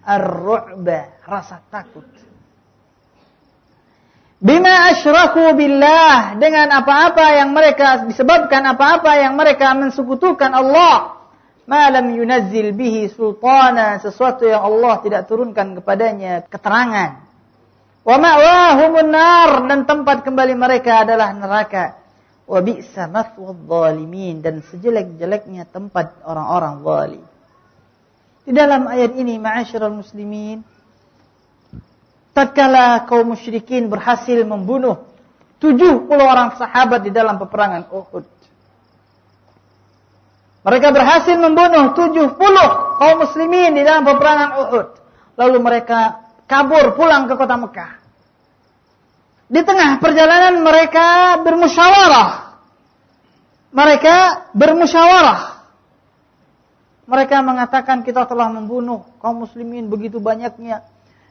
ar-ru'ba, rasa takut. Bima asyraku billah, dengan apa-apa yang mereka, disebabkan apa-apa yang mereka mensekutukan Allah. Ma lam yunazzil bihi sultana, sesuatu yang Allah tidak turunkan kepadanya keterangan. Wa ma'wahumun nar, dan tempat kembali mereka adalah neraka. Wa bi'sa mathwadh dhalimin, dan sejelek-jeleknya tempat orang-orang zalim. Di dalam ayat ini, ma'asyiral muslimin, tatkala kaum musyrikin berhasil membunuh 70 orang sahabat di dalam peperangan Uhud. Mereka berhasil membunuh 70 kaum muslimin di dalam peperangan Uhud. Lalu mereka kabur pulang ke kota Mekah. Di tengah perjalanan mereka bermusyawarah. Mereka mengatakan, kita telah membunuh kaum muslimin begitu banyaknya.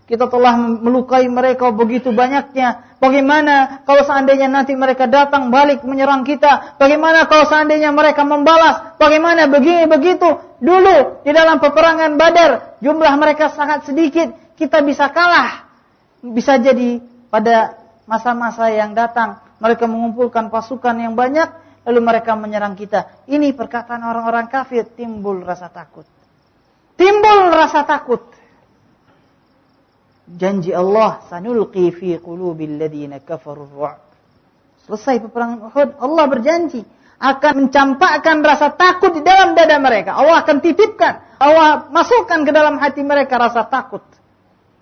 Kita telah melukai mereka begitu banyaknya. Bagaimana kalau seandainya nanti mereka datang balik menyerang kita? Bagaimana kalau seandainya mereka membalas? Bagaimana begini begitu? Dulu di dalam peperangan Badar jumlah mereka sangat sedikit, kita bisa kalah. Bisa jadi pada masa-masa yang datang mereka mengumpulkan pasukan yang banyak, lalu mereka menyerang kita. Ini perkataan orang-orang kafir, timbul rasa takut. Janji Allah, sanulqi fi qulubil ladzina kafarur ru'b. Selesai peperangan Uhud, Allah berjanji akan mencampakkan rasa takut di dalam dada mereka. Allah akan titipkan, Allah masukkan ke dalam hati mereka rasa takut.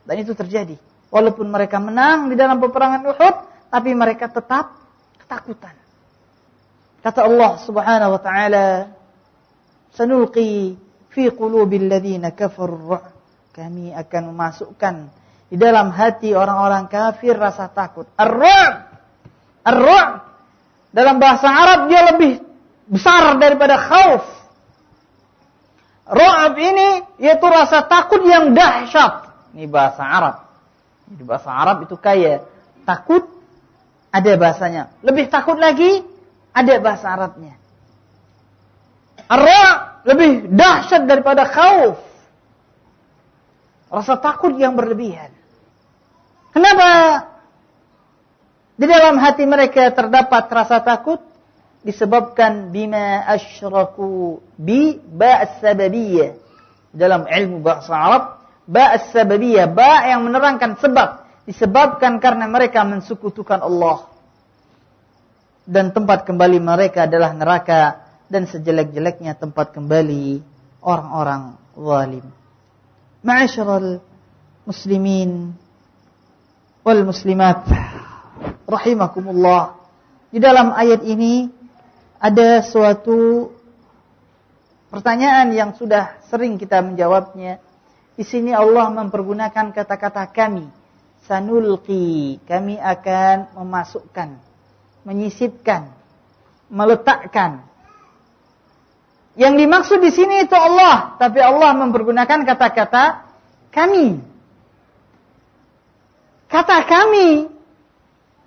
Dan itu terjadi. Walaupun mereka menang di dalam peperangan Uhud, tapi mereka tetap ketakutan. Kata Allah Subhanahu wa taala, sanulqi fi qulubil ladzina kafarur ru'b. Kami akan memasukkan di dalam hati orang-orang kafir rasa takut. Ar-ru'b dalam bahasa Arab dia lebih besar daripada khauf. Ru'b ini yaitu rasa takut yang dahsyat. Ini bahasa Arab. Di bahasa Arab itu kaya takut, ada bahasanya. Lebih takut lagi, ada bahasa Arabnya. Ar-ru'b lebih dahsyat daripada khauf. Rasa takut yang berlebihan. Kenapa di dalam hati mereka terdapat rasa takut? Disebabkan bima asyraku bi ba' sababiyah. Dalam ilmu bahasa Arab, ba' sababiyah, ba' yang menerangkan sebab. Disebabkan karena mereka mensekutukan Allah. Dan tempat kembali mereka adalah neraka. Dan sejelek-jeleknya tempat kembali orang-orang zalim. Ma'asyiral muslimin wal muslimat rahimakumullah. Di dalam ayat ini ada suatu pertanyaan yang sudah sering kita menjawabnya. Di sini Allah mempergunakan kata-kata kami. Sanulqi, kami akan memasukkan, menyisipkan, meletakkan. Yang dimaksud di sini itu Allah, tapi Allah mempergunakan kata-kata kami. Kata kami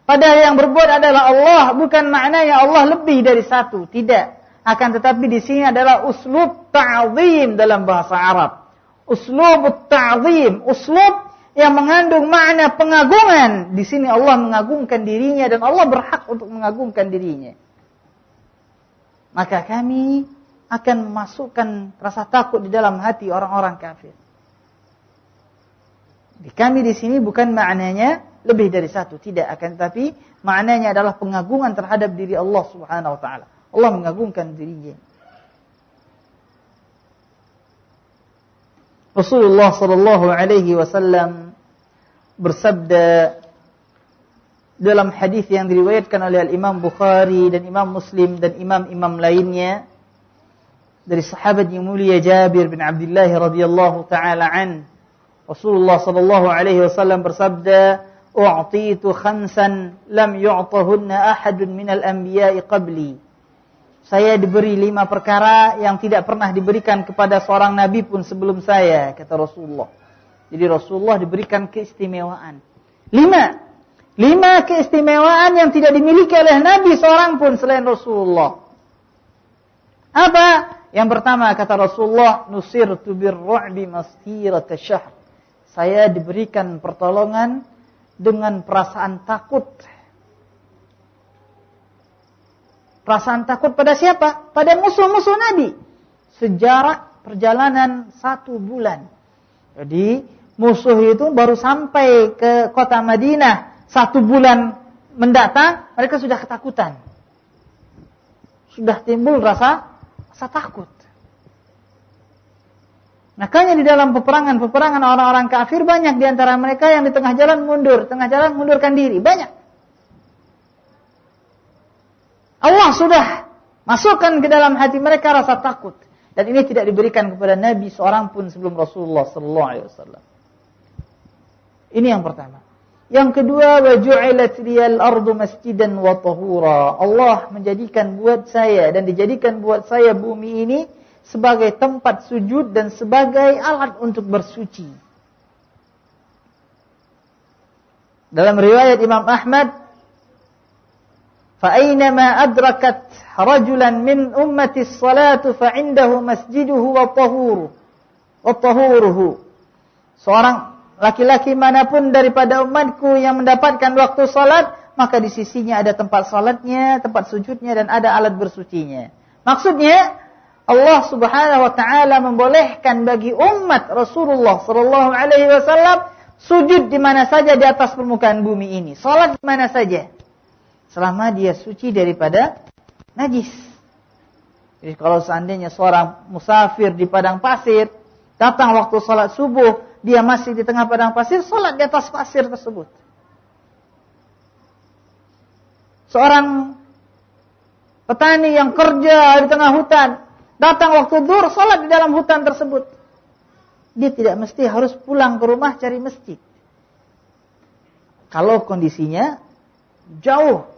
pada yang berbuat adalah Allah, bukan maknanya Allah lebih dari satu, tidak. Akan tetapi di sini adalah uslub ta'zim dalam bahasa Arab. Uslub ta'zim, uslub yang mengandung makna pengagungan. Di sini Allah mengagungkan dirinya dan Allah berhak untuk mengagungkan dirinya. Maka kami akan memasukkan rasa takut di dalam hati orang-orang kafir. Kami di sini bukan maknanya lebih dari satu, tidak, akan tetapi maknanya adalah pengagungan terhadap diri Allah Subhanahu wa taala. Allah mengagungkan dirinya. Rasulullah sallallahu alaihi wasallam bersabda dalam hadis yang diriwayatkan oleh Imam Bukhari dan Imam Muslim dan imam-imam lainnya dari sahabat yang mulia Jabir bin Abdullah radhiyallahu taala an, Rasulullah sallallahu alaihi wasallam bersabda, "U'titu khamsan lam yu'tahunna ahadun minal anbiya'i qabli." Saya diberi 5 perkara yang tidak pernah diberikan kepada seorang nabi pun sebelum saya, kata Rasulullah. Jadi Rasulullah diberikan keistimewaan. 5 keistimewaan yang tidak dimiliki oleh nabi seorang pun selain Rasulullah. Apa? Yang pertama kata Rasulullah, "Nusirtu birru'bi masirata syahr." Saya diberikan pertolongan dengan perasaan takut. Perasaan takut pada siapa? Pada musuh-musuh Nabi. Sejarah perjalanan 1 bulan. Jadi musuh itu baru sampai ke kota Madinah 1 bulan mendatang, mereka sudah ketakutan. Sudah timbul rasa takut. Makanya di dalam peperangan orang-orang kafir banyak di antara mereka yang di tengah jalan mundurkan diri, banyak. Allah sudah masukkan ke dalam hati mereka rasa takut, dan ini tidak diberikan kepada nabi seorang pun sebelum Rasulullah sallallahu alaihi wasallam. Ini yang pertama. Yang kedua, wa ju'ilat liyal ardu masjidan wa tahura. Allah menjadikan buat saya dan dijadikan buat saya bumi ini sebagai tempat sujud dan sebagai alat untuk bersuci. Dalam riwayat Imam Ahmad, fa aynama adrakat rajulan min ummati as-salatu fa indahu masjiduhu wa tahuruhu. Seorang laki-laki manapun daripada umatku yang mendapatkan waktu salat, maka di sisinya ada tempat salatnya, tempat sujudnya, dan ada alat bersucinya. Maksudnya Allah Subhanahu wa taala membolehkan bagi umat Rasulullah sallallahu alaihi wasallam sujud di mana saja di atas permukaan bumi ini, salat di mana saja, selama dia suci daripada najis. Jadi kalau seandainya seorang musafir di padang pasir, datang waktu salat subuh, dia masih di tengah padang pasir, salat di atas pasir tersebut. Seorang petani yang kerja di tengah hutan, datang waktu zuhur, salat di dalam hutan tersebut. Dia tidak mesti harus pulang ke rumah cari masjid. Kalau kondisinya jauh,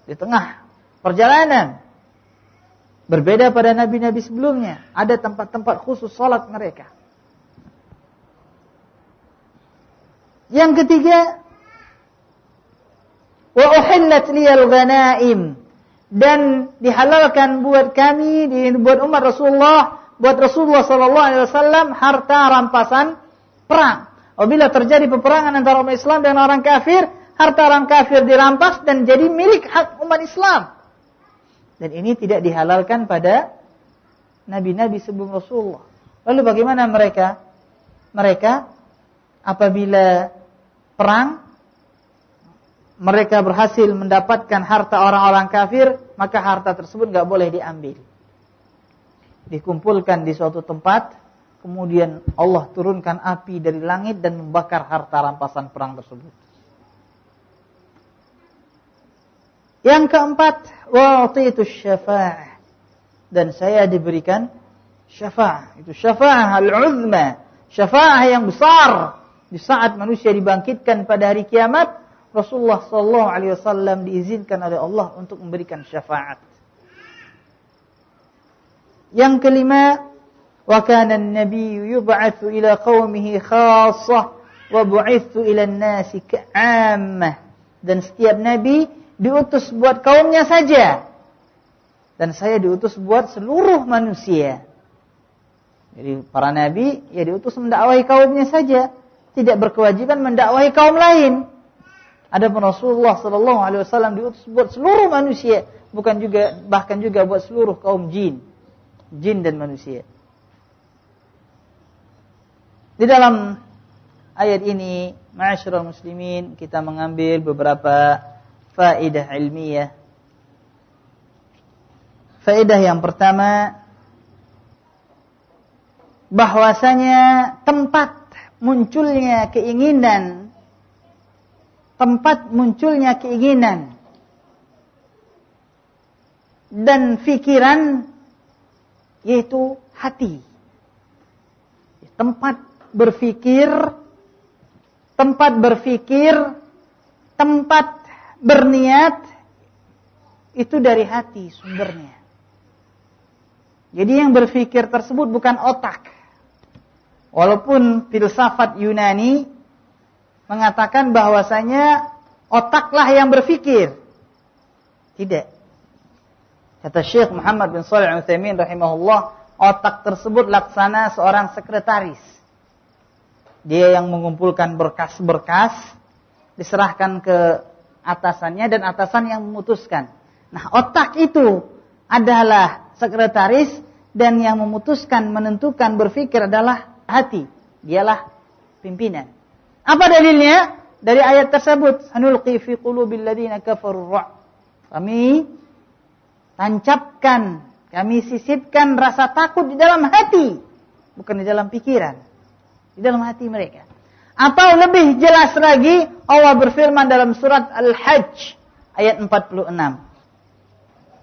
di tengah perjalanan, berbeda pada nabi-nabi sebelumnya, ada tempat-tempat khusus salat mereka. Yang ketiga, wa uhillat liyal ghanaim, dan dihalalkan buat kami, buat umat Rasulullah, buat Rasulullah sallallahu alaihi wasallam harta rampasan perang. Apabila terjadi peperangan antara umat Islam dan orang kafir, harta orang kafir dirampas dan jadi milik hak umat Islam. Dan ini tidak dihalalkan pada nabi-nabi sebelum Rasulullah. Lalu bagaimana mereka? Mereka apabila perang, mereka berhasil mendapatkan harta orang-orang kafir, maka harta tersebut enggak boleh diambil. Dikumpulkan di suatu tempat, kemudian Allah turunkan api dari langit dan membakar harta rampasan perang tersebut. Yang keempat, wa'titu syafa'ah, dan saya diberikan syafa'ah. Itu syafa'ah al-uzma, syafa'ah yang besar. Di saat manusia dibangkitkan pada hari kiamat, Rasulullah sallallahu alaihi wasallam diizinkan oleh Allah untuk memberikan syafaat. Yang kelima, wa kana an-nabiyyu yub'atsu ila qaumihi khassah wa bu'itsu ila an-nasi ka'ammah. Dan setiap nabi diutus buat kaumnya saja, dan saya diutus buat seluruh manusia. Jadi para nabi ya diutus mendakwahi kaumnya saja, tidak berkewajiban mendakwahi kaum lain. Adapun Rasulullah sallallahu alaihi wasallam diutus buat seluruh manusia, bahkan juga buat seluruh kaum jin dan manusia. Di dalam ayat ini, ma'asyiral muslimin, kita mengambil beberapa faedah ilmiah. Faedah yang pertama, bahwasanya tempat munculnya keinginan dan pikiran, yaitu hati. Tempat berpikir, tempat berniat, itu dari hati sumbernya. Jadi yang berpikir tersebut bukan otak. Walaupun filsafat Yunani mengatakan bahwasanya otaklah yang berpikir. Tidak. Kata Syekh Muhammad bin Shalih Al-Utsaimin rahimahullah, otak tersebut laksana seorang sekretaris. Dia yang mengumpulkan berkas-berkas, diserahkan ke atasannya dan atasan yang memutuskan. Nah, otak itu adalah sekretaris dan yang memutuskan, menentukan, berpikir adalah hati. Dialah pimpinan. Apa dalilnya? Dari ayat tersebut, sanulqi fi qulubil ladzina kafaru ru'b. Kami tancapkan, kami sisipkan rasa takut di dalam hati, bukan di dalam pikiran, di dalam hati mereka. Atau lebih jelas lagi, Allah berfirman dalam surat Al-Hajj ayat 46.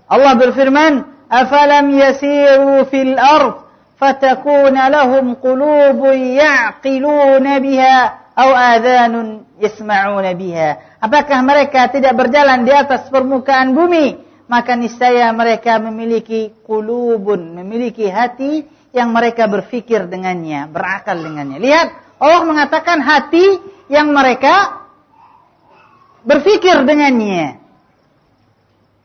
Allah berfirman, "Afalam yasiru fil ardh fatakuna lahum qulubun ya'qiluna biha aw adhanun yasma'una biha." Apakah mereka tidak berjalan di atas permukaan bumi, maka niscaya mereka memiliki qulubun, memiliki hati yang mereka berfikir dengannya, berakal dengannya. Lihat, Allah mengatakan hati yang mereka berfikir dengannya.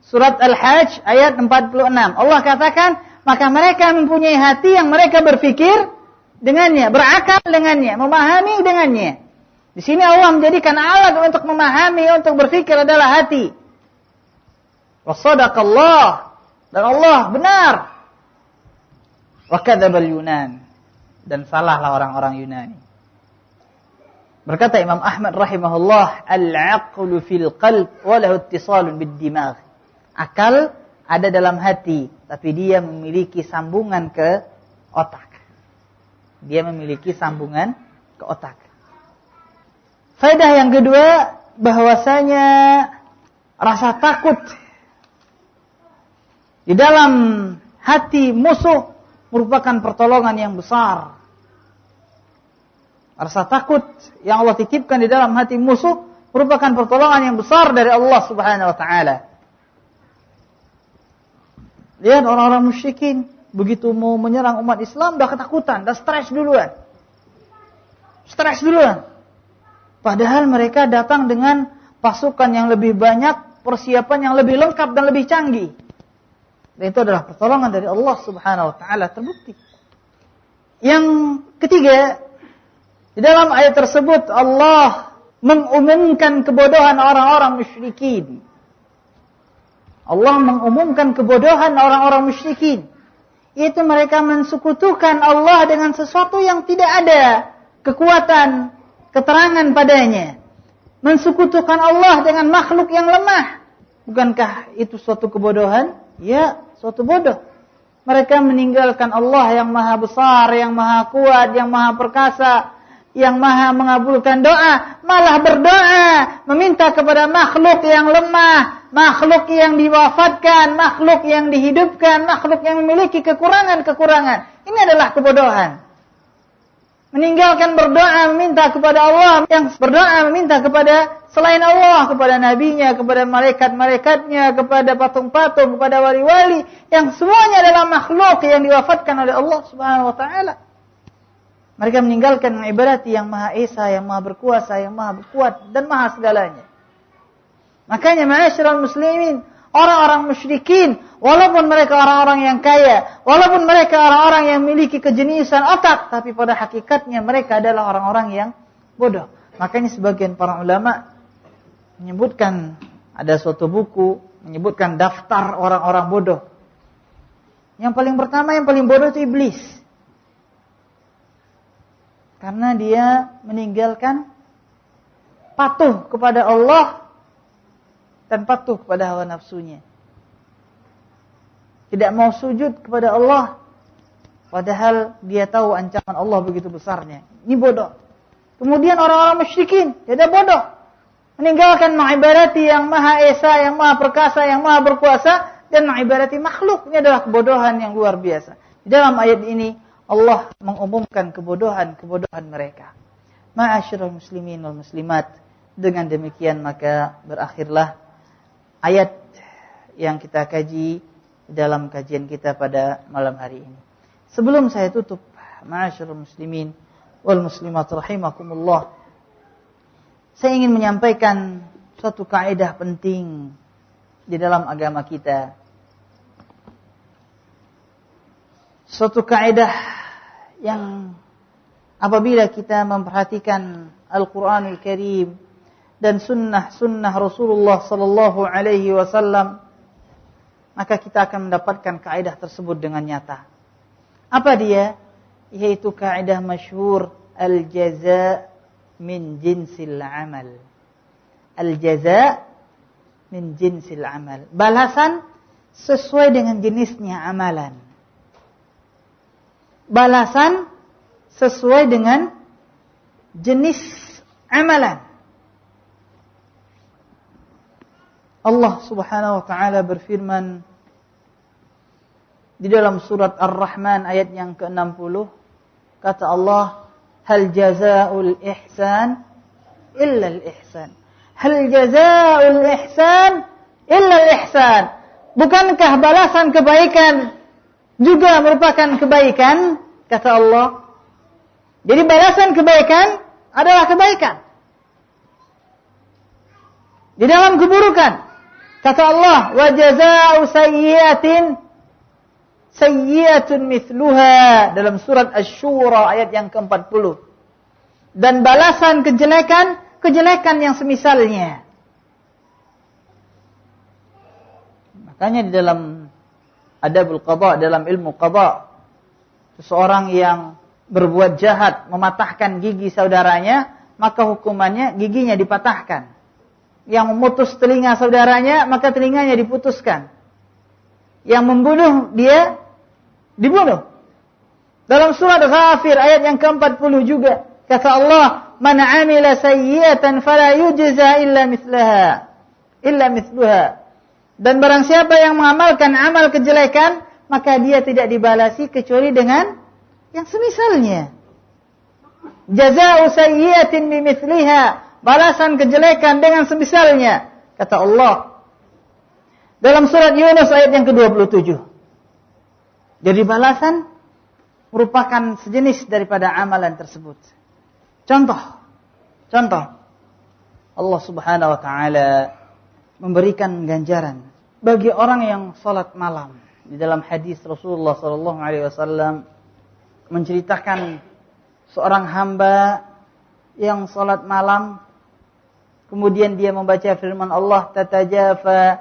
Surat Al-Hajj ayat 46. Allah katakan, maka mereka mempunyai hati yang mereka berfikir dengannya, berakal dengannya, memahami dengannya. Di sini Allah menjadikan alat untuk memahami, untuk berfikir adalah hati. Wasadaqallah, dan Allah benar. Wa kadzdzabal Yunan, dan salahlah orang-orang Yunani. Berkata Imam Ahmad rahimahullah, al-aqlu fil qalb wa lahu ittisalun bid-dimagh. Akal ada dalam hati, tapi dia memiliki sambungan ke otak. Dia memiliki sambungan ke otak. Faedah yang kedua, bahwasanya rasa takut di dalam hati musuh merupakan pertolongan yang besar. Rasa takut yang Allah titipkan di dalam hati musuh merupakan pertolongan yang besar dari Allah Subhanahu wa taala. Lihat orang-orang musyrikin, begitu mau menyerang umat Islam udah ketakutan, udah stres duluan. Padahal mereka datang dengan pasukan yang lebih banyak, persiapan yang lebih lengkap dan lebih canggih. Dan itu adalah pertolongan dari Allah Subhanahu wa taala, terbukti. Yang ketiga, di dalam ayat tersebut Allah mengumumkan kebodohan orang-orang musyrikin. Allah mengumumkan kebodohan orang-orang musyrikin, yaitu mereka mensekutukan Allah dengan sesuatu yang tidak ada kekuatan, keterangan padanya. Mensekutukan Allah dengan makhluk yang lemah. Bukankah itu suatu kebodohan? Ya, suatu bodoh. Mereka meninggalkan Allah yang maha besar, yang maha kuat, yang maha perkasa, yang maha mengabulkan doa, malah berdoa meminta kepada makhluk yang lemah, makhluk yang diwafatkan, makhluk yang dihidupkan, makhluk yang memiliki kekurangan-kekurangan. Ini adalah kebodohan. Meninggalkan berdoa meminta kepada Allah, yang berdoa meminta kepada selain Allah, kepada nabinya, kepada malaikat-malaikatnya, kepada patung-patung, kepada wali-wali, yang semuanya adalah makhluk yang diwafatkan oleh Allah Subhanahu wa taala. Mereka meninggalkan mengibadati yang Maha Esa, yang Maha Berkuasa, yang Maha Berkuat, dan Maha segalanya. Makanya ma'asyiral muslimin, orang-orang musyrikin, walaupun mereka orang-orang yang kaya, walaupun mereka orang-orang yang memiliki kejeniusan otak, tapi pada hakikatnya mereka adalah orang-orang yang bodoh. Makanya sebagian para ulama menyebutkan, ada suatu buku menyebutkan daftar orang-orang bodoh. Yang paling pertama, yang paling bodoh itu iblis. Karena dia meninggalkan patuh kepada Allah dan patuh kepada hawa nafsunya. Tidak mau sujud kepada Allah, padahal dia tahu ancaman Allah begitu besarnya. Ini bodoh. Kemudian orang-orang musyrikin, dia ada bodoh. Meninggalkan mengibadati yang Maha Esa, yang Maha Perkasa, yang Maha Berkuasa, dan mengibadati makhluk. Ini adalah kebodohan yang luar biasa. Di dalam ayat ini, Allah mengumumkan kebodohan mereka. Ma'asyiral muslimin wal muslimat, dengan demikian maka berakhirlah ayat yang kita kaji dalam kajian kita pada malam hari ini. Sebelum saya tutup, ma'asyiral muslimin wal muslimat rahimakumullah, saya ingin menyampaikan suatu kaidah penting di dalam agama kita. Suatu kaidah yang apabila kita memperhatikan Al-Quranul Karim dan sunnah Rasulullah sallallahu alaihi wasallam, maka kita akan mendapatkan kaidah tersebut dengan nyata. Apa dia? Yaitu kaidah masyhur, al-jaza' min jinsil amal. Al-jaza' min jinsil amal. Balasan sesuai dengan jenisnya amalan. Balasan sesuai dengan jenis amalan. Allah Subhanahu wa taala berfirman di dalam surat Ar-Rahman ayat yang ke-60, kata Allah, hal jazaa'ul ihsan illa al-ihsan. Hal jazaa'ul ihsan illa al-ihsan. Bukankah balasan kebaikan juga merupakan kebaikan, kata Allah. Jadi balasan kebaikan adalah kebaikan. Di dalam keburukan, kata Allah, wa jazaa'u sayyi'atin sayyi'atun mithluha, dalam surat Asy-Syura ayat yang ke-40. Dan balasan kejelekan, kejelekan yang semisalnya. Makanya di dalam adabul qada, dalam ilmu qada, seseorang yang berbuat jahat mematahkan gigi saudaranya, maka hukumannya giginya dipatahkan. Yang memutus telinga saudaranya, maka telinganya diputuskan. Yang membunuh dia dibunuh. Dalam surat Ghafir ayat yang ke-40 juga, kata Allah, man 'amila sayyi'atan fala yujza illa mithluha. Dan barang siapa yang mengamalkan amal kejelekan, maka dia tidak dibalasi kecuali dengan yang semisalnya. Jazaa'u sayyi'atin bimithliha, balasan kejelekan dengan semisalnya, kata Allah. Dalam surat Yunus ayat yang ke-27. Jadi balasan merupakan sejenis daripada amalan tersebut. Contoh. Allah Subhanahu wa taala memberikan ganjaran bagi orang yang salat malam. Di dalam hadis Rasulullah sallallahu alaihi wasallam menceritakan seorang hamba yang salat malam, kemudian dia membaca firman Allah, tatajafa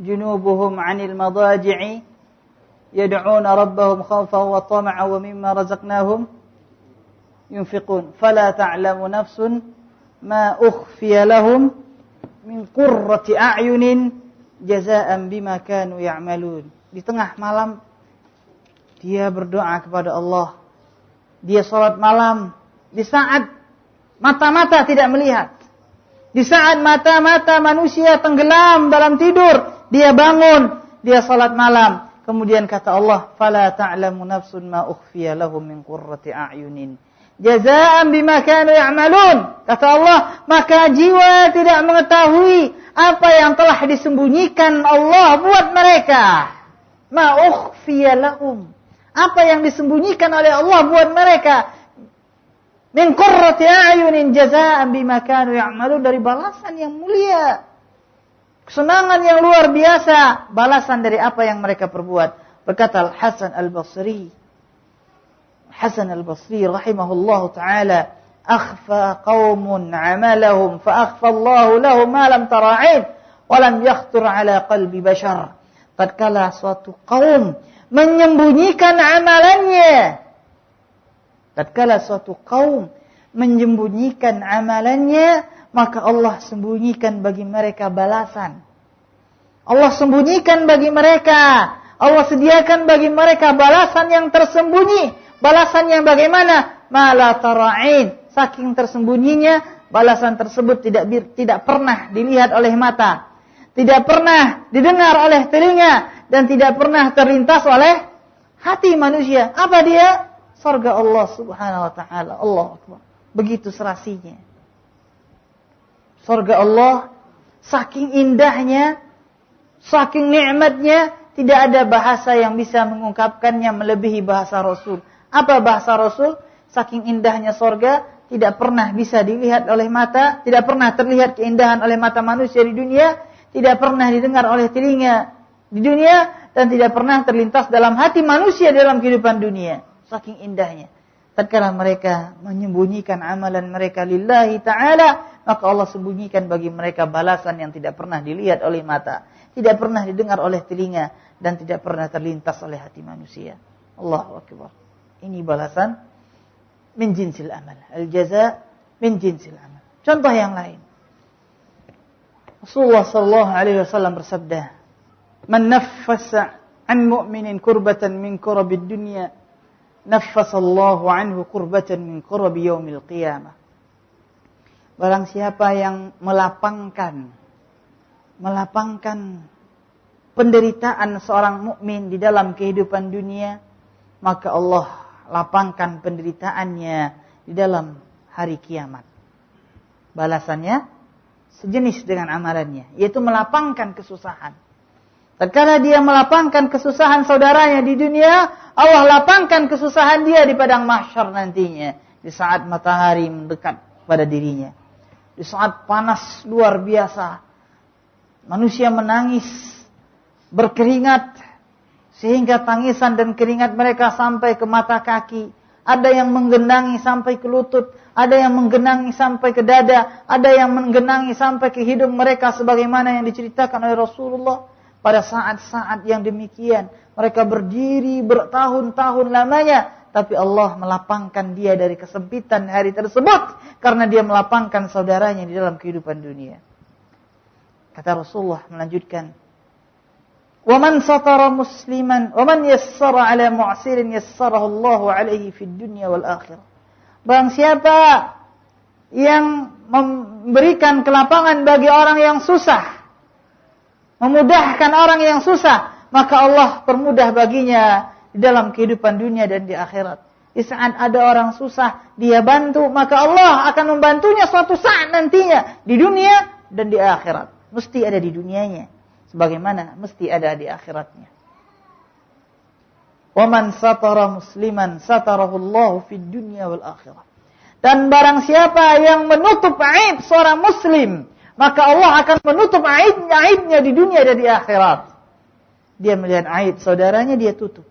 junubuhum 'anil madaji'i yad'una rabbahum khawfan wa tama'an wa mimma razaqnahum yunfiqun fala ta'lamu nafsun ma ukhfiya lahum min qurrati a'yunin jazaa'an bima kanu ya'malun. Di tengah malam dia berdoa kepada Allah. Dia salat malam di saat mata-mata tidak melihat. Di saat mata-mata manusia tenggelam dalam tidur, dia bangun, dia salat malam. Kemudian kata Allah, fala ta'lamu nafsun ma ukhfiya lahum min qurrati a'yunin jazaa'an bima kanu ya'malun. Kata Allah, maka jiwa tidak mengetahui apa yang telah disembunyikan Allah buat mereka. Ma ukhfiya lahum, apa yang disembunyikan oleh Allah buat mereka. Min qurrati a'yunin jazaa'an bima kanu ya'malun, dari balasan yang mulia, kesenangan yang luar biasa, balasan dari apa yang mereka perbuat. Berkata Hasan al-Basri rahimahullahu ta'ala, akhfa qaumun amalahum fa akhfa Allahu lahum ma lam tara'in wa lam yakhtur ala qalbi bashar. Tatkala suatu kaum menyembunyikan amalannya, maka Allah sembunyikan bagi mereka balasan. Allah sembunyikan bagi mereka, Allah sediakan bagi mereka balasan yang tersembunyi. Balasan yang bagaimana? Mala tara'in, saking tersembunyinya, balasan tersebut tidak pernah dilihat oleh mata, tidak pernah didengar oleh telinga, dan tidak pernah terlintas oleh hati manusia. Apa dia? surga Allah Subhanahu wa taala. Allahu Akbar. Begitu serasinya. Surga Allah saking indahnya, saking nikmatnya, tidak ada bahasa yang bisa mengungkapkannya melebihi bahasa Rasul. Apa bahasa Rasul? Saking indahnya surga, tidak pernah bisa dilihat oleh mata, tidak pernah terlihat keindahan oleh mata manusia di dunia, tidak pernah didengar oleh telinga di dunia, dan tidak pernah terlintas dalam hati manusia dalam kehidupan dunia. Saking indahnya. Tatkala mereka menyembunyikan amalan mereka lillahi ta'ala, maka Allah sembunyikan bagi mereka balasan yang tidak pernah dilihat oleh mata, tidak pernah didengar oleh telinga, dan tidak pernah terlintas oleh hati manusia. Allahu Akbar. Ini balasan min jinsil amal. Al-jaza min jinsil amal. Contoh yang lain. Rasulullah sallallahu alaihi wasallam bersabda, "Man naffasa an mu'minin kurbatan min kurabid dunya, naffasallahu anhu kurbatan min kurabi yaumil qiyamah." Barang siapa yang melapangkan penderitaan seorang mukmin di dalam kehidupan dunia, maka Allah lapangkan penderitaannya di dalam hari kiamat. Balasannya sejenis dengan amalannya, yaitu melapangkan kesusahan. Tatkala dia melapangkan kesusahan saudaranya di dunia, Allah lapangkan kesusahan dia di padang mahsyar nantinya, di saat matahari mendekat pada dirinya, di saat panas luar biasa, manusia menangis, berkeringat, sehingga tangisan dan keringat mereka sampai ke mata kaki. Ada yang menggenangi sampai ke lutut, ada yang menggenangi sampai ke dada, ada yang menggenangi sampai ke hidung mereka, sebagaimana yang diceritakan oleh Rasulullah. Pada saat-saat yang demikian, mereka berdiri bertahun-tahun lamanya, tapi Allah melapangkan dia dari kesempitan hari tersebut, karena dia melapangkan saudaranya di dalam kehidupan dunia. Kata Rasulullah melanjutkan, وَمَنْ سَتَرَ مُسْلِمًا وَمَنْ يَسَّرَ عَلَى مُعْسِرٍ يَسَّرَهُ اللَّهُ عَلَيْهِ فِي الدُّنْيَا وَالْآخِرَةِ. Barang siapa yang memberikan kelapangan bagi orang yang susah, memudahkan orang yang susah, maka Allah permudah baginya di dalam kehidupan dunia dan di akhirat. Di saat ada orang susah, dia bantu, maka Allah akan membantunya suatu saat nantinya di dunia dan di akhirat. Mesti ada di dunianya, sebagaimana mesti ada di akhiratnya. وَمَنْ سَتَرَ مُسْلِمًا سَتَرَهُ اللَّهُ فِي الدُّنْيَا وَالْآخِرَةِ. Dan barang siapa yang menutup aib seorang muslim, maka Allah akan menutup aibnya di dunia dan di akhirat. Dia melihat aib saudaranya, dia tutup.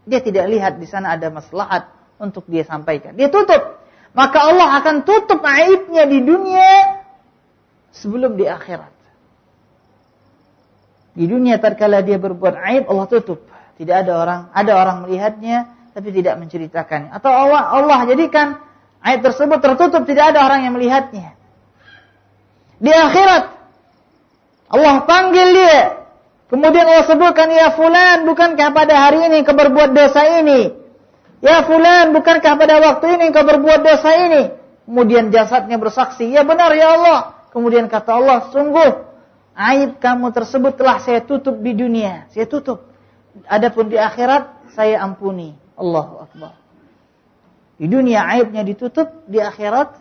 Dia tidak lihat di sana ada maslahat untuk dia sampaikan, dia tutup. Maka Allah akan tutup aibnya di dunia sebelum di akhirat. Di dunia tatkala dia berbuat aib, Allah tutup. Tidak ada orang melihatnya tapi tidak menceritakannya. Atau Allah jadikan aib tersebut tertutup, tidak ada orang yang melihatnya. Di akhirat Allah panggil dia. Kemudian Allah sebutkan, "Ya fulan, bukankah pada hari ini kau berbuat dosa ini? Ya fulan, bukankah pada waktu ini kau berbuat dosa ini?" Kemudian jasadnya bersaksi, "Ya benar ya Allah." Kemudian kata Allah, "Sungguh aib kamu tersebut telah saya tutup di dunia, saya tutup. Adapun di akhirat saya ampuni." Allahu Akbar. Di dunia aibnya ditutup, di akhirat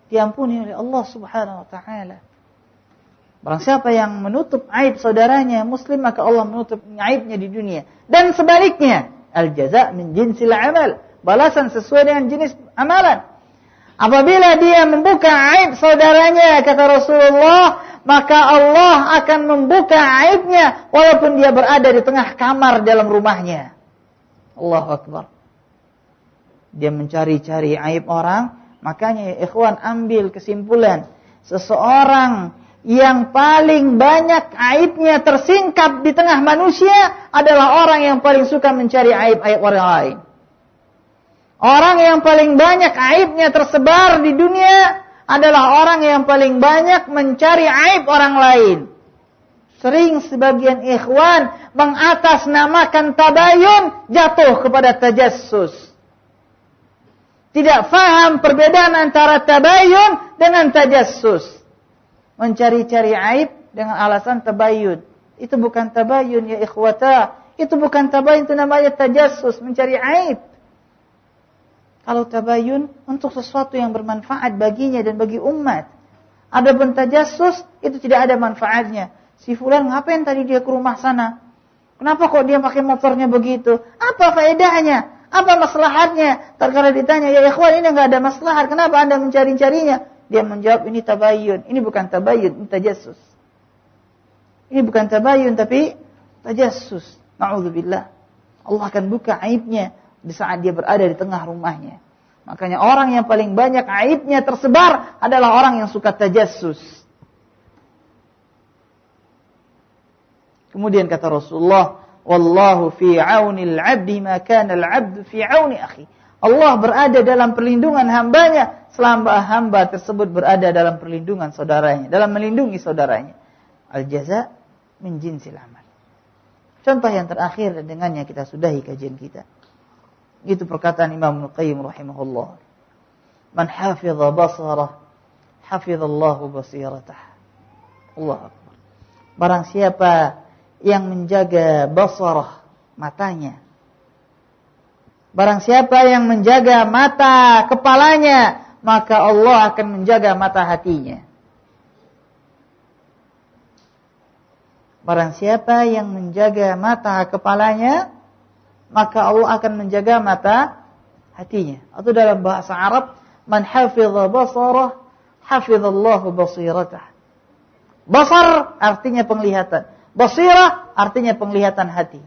diampuni oleh Allah Subhanahu wa taala. Barang siapa yang menutup aib saudaranya muslim, maka Allah menutup aibnya di dunia. Dan sebaliknya, al-jaza' min jinsil amal. Balasan sesuai dengan jenis amalan. Apabila dia membuka aib saudaranya, kata Rasulullah, maka Allah akan membuka aibnya walaupun dia berada di tengah kamar dalam rumahnya. Allahu Akbar. Dia mencari-cari aib orang. Makanya ya ikhwan, ambil kesimpulan, seseorang yang paling banyak aibnya tersingkap di tengah manusia adalah orang yang paling suka mencari aib-aib orang lain. Orang yang paling banyak aibnya tersebar di dunia adalah orang yang paling banyak mencari aib orang lain. Sering sebagian ikhwan mengatasnamakan tabayun, jatuh kepada tajassus. Tidak faham perbedaan antara tabayun dengan tajassus. Mencari-cari aib dengan alasan tabayun. Itu bukan tabayun ya ikhwata. Itu bukan tabayun, itu namanya tajassus, mencari aib. Kalau tabayun untuk sesuatu yang bermanfaat baginya dan bagi umat. Adapun tajassus itu tidak ada manfaatnya. Si fulan ngapain tadi dia ke rumah sana? Kenapa kok dia pakai motornya begitu? Apa faedahnya? Apa maslahatnya? Terkala ditanya, ya ikhwan ini enggak ada maslahat. Kenapa Anda mencari-carinya? Dia menjawab, ini tabayun. Ini bukan tabayun, ini tajassus. Ini bukan tabayun tapi tajassus. Na'udzubillah. Allah akan buka aibnya di saat dia berada di tengah rumahnya. Makanya orang yang paling banyak aibnya tersebar adalah orang yang suka tajassus. Kemudian kata Rasulullah, wallahu fi aunil 'abdi ma kana al-'abdu fi auni akhi. Allah berada dalam perlindungan hambanya selama hamba tersebut berada dalam perlindungan saudaranya, dalam melindungi saudaranya. Al-jaza min jinsil amal. Contoh yang terakhir dan dengannya kita sudahi kajian kita. Itu perkataan Imam Al-Qayyim rahimahullah. Man hafidha basarah, hafidhallahu basiratah. Allah Akbar. Barang siapa yang menjaga basarah, matanya. Barang siapa yang menjaga mata kepalanya, maka Allah akan menjaga mata hatinya. Barang siapa yang menjaga mata kepalanya, maka Allah akan menjaga mata hatinya. Atau dalam bahasa Arab, man hafidha basarah, hafidhallahu basiratah. Basar artinya penglihatan. Basirah artinya penglihatan hati.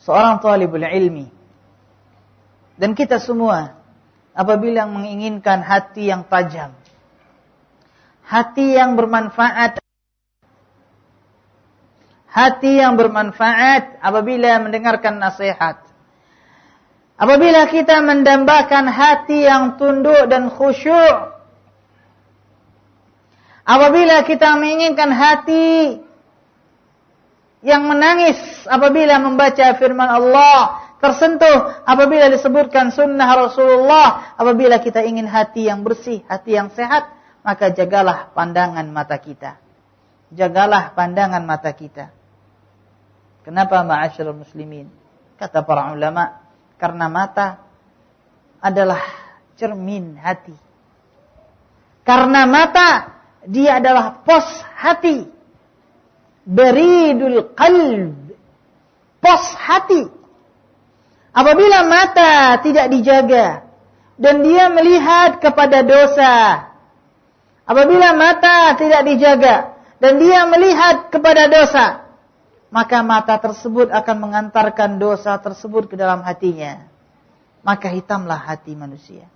Seorang talibul ilmi dan kita semua apabila menginginkan hati yang tajam, hati yang bermanfaat, hati yang bermanfaat apabila mendengarkan nasihat, apabila kita mendambakan hati yang tunduk dan khusyuk, apabila kita menginginkan hati yang menangis apabila membaca firman Allah, tersentuh apabila disebutkan sunnah Rasulullah, apabila kita ingin hati yang bersih, hati yang sehat, maka jagalah pandangan mata kita. Jagalah pandangan mata kita. Kenapa ma'asyiral muslimin? Kata para ulama, karena mata adalah cermin hati. Karena mata dia adalah pos hati. Beridul qalb. Pos hati. Apabila mata tidak dijaga dan dia melihat kepada dosa. Apabila mata tidak dijaga dan dia melihat kepada dosa, maka mata tersebut akan mengantarkan dosa tersebut ke dalam hatinya. Maka hitamlah hati manusia.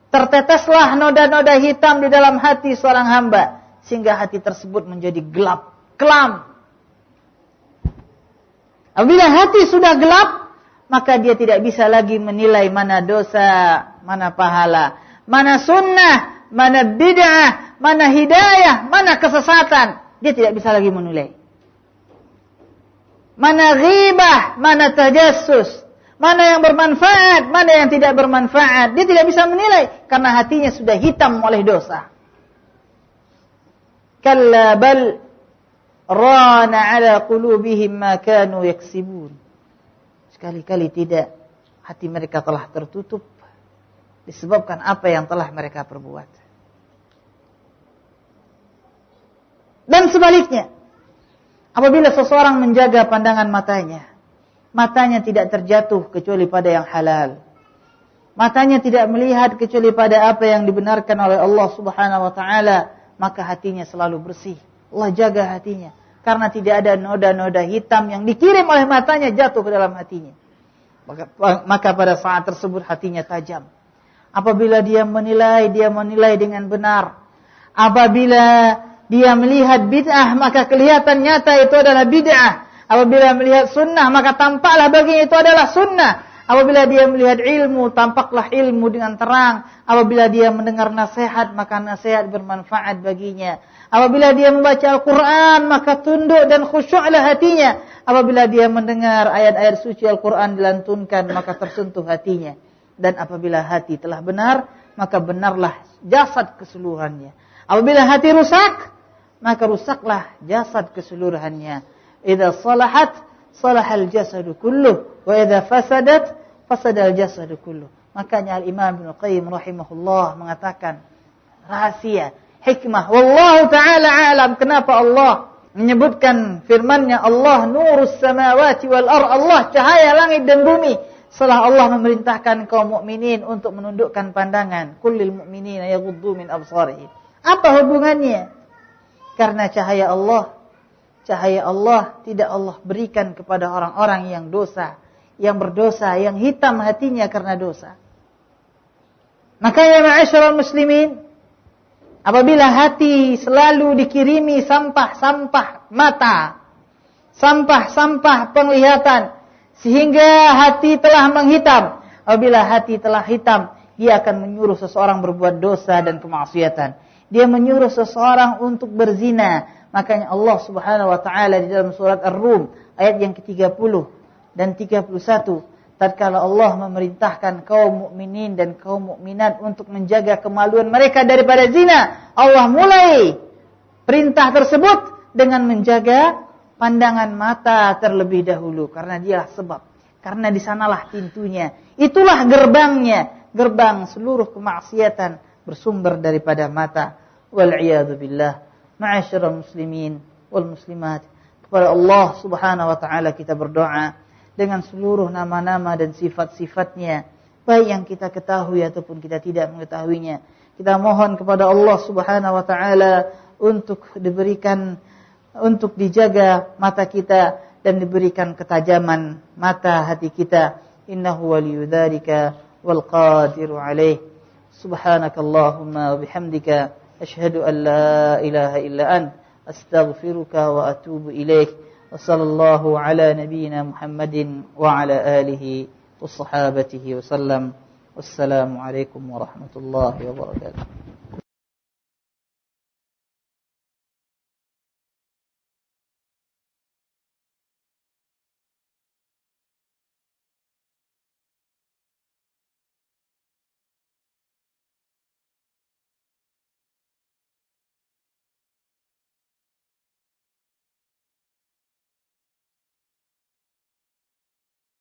Terteteslah noda-noda hitam di dalam hati seorang hamba, sehingga hati tersebut menjadi gelap, kelam. Apabila hati sudah gelap, maka dia tidak bisa lagi menilai mana dosa, mana pahala, mana sunnah, mana bid'ah, mana hidayah, mana kesesatan. Dia tidak bisa lagi menilai. Mana ghibah, mana tajassus, mana yang bermanfaat, mana yang tidak bermanfaat. Dia tidak bisa menilai karena hatinya sudah hitam oleh dosa. Kalla bal rana ala qulubihim ma kanu yaksibun. Sekali-kali tidak, hati mereka telah tertutup disebabkan apa yang telah mereka perbuat. Dan sebaliknya, apabila seseorang menjaga pandangan matanya, matanya tidak terjatuh kecuali pada yang halal. Matanya tidak melihat kecuali pada apa yang dibenarkan oleh Allah Subhanahu wa taala, maka hatinya selalu bersih. Allah jaga hatinya karena tidak ada noda-noda hitam yang dikirim oleh matanya jatuh ke dalam hatinya. Maka pada saat tersebut hatinya tajam. Apabila dia menilai dengan benar. Apabila dia melihat bid'ah, maka kelihatan nyata itu adalah bid'ah. Apabila melihat sunnah, maka tampaklah baginya itu adalah sunnah. Apabila dia melihat ilmu, tampaklah ilmu dengan terang. Apabila dia mendengar nasihat, maka nasihat bermanfaat baginya. Apabila dia membaca Al-Quran, maka tunduk dan khusyuklah hatinya. Apabila dia mendengar ayat-ayat suci Al-Quran dilantunkan, maka tersentuh hatinya. Dan apabila hati telah benar, maka benarlah jasad keseluruhannya. Apabila hati rusak, maka rusaklah jasad keseluruhannya. Idza salahat salahal jasadu kulluh wa idza fasadat fasadal jasadu kulluh. Makanya Al-Imam Ibnu Qayyim rahimahullah mengatakan rahasia, hikmah, wallahu taala alam, kenapa Allah menyebutkan firman-Nya Allah nurus samawati wal ard, Allah cahaya langit dan bumi. Setelah Allah memerintahkan kaum mukminin untuk menundukkan pandangan, kullil mu'minina yaghuddu min absarihim. Apa hubungannya? Karena cahaya Allah tidak Allah berikan kepada orang-orang yang dosa, yang berdosa, yang hitam hatinya karena dosa. Makanya ma'asyiral muslimin, apabila hati selalu dikirimi sampah-sampah mata, sampah-sampah penglihatan, sehingga hati telah menghitam. Apabila hati telah hitam, dia akan menyuruh seseorang berbuat dosa dan kemaksiatan. Dia menyuruh seseorang untuk berzina. Makanya Allah Subhanahu wa taala di dalam surat Ar-Rum ayat yang ke-30 dan 31, tatkala Allah memerintahkan kaum mukminin dan kaum mukminat untuk menjaga kemaluan mereka daripada zina, Allah mulai perintah tersebut dengan menjaga pandangan mata terlebih dahulu, karena dialah sebab, karena di sanalah pintunya, itulah gerbangnya, gerbang seluruh kemaksiatan bersumber daripada mata. Wal iyadu billah. Ma'asyiral muslimin wal muslimat, kepada Allah Subhanahu wa taala kita berdoa dengan seluruh nama-nama dan sifat-sifatnya, baik yang kita ketahui ataupun kita tidak mengetahuinya. Kita mohon kepada Allah Subhanahu wa taala untuk dijaga mata kita dan diberikan ketajaman mata hati kita. Innahu waliyudzalika wal qadiru alaih. Subhanakallahumma wa bihamdika asyhadu an la ilaha illa ant astaghfiruka wa atubu ilaik. Wa sallallahu ala nabiyyina Muhammadin wa ala alihi wa sahbihi wa sallam. Wassalamu alaikum warahmatullahi wabarakatuh.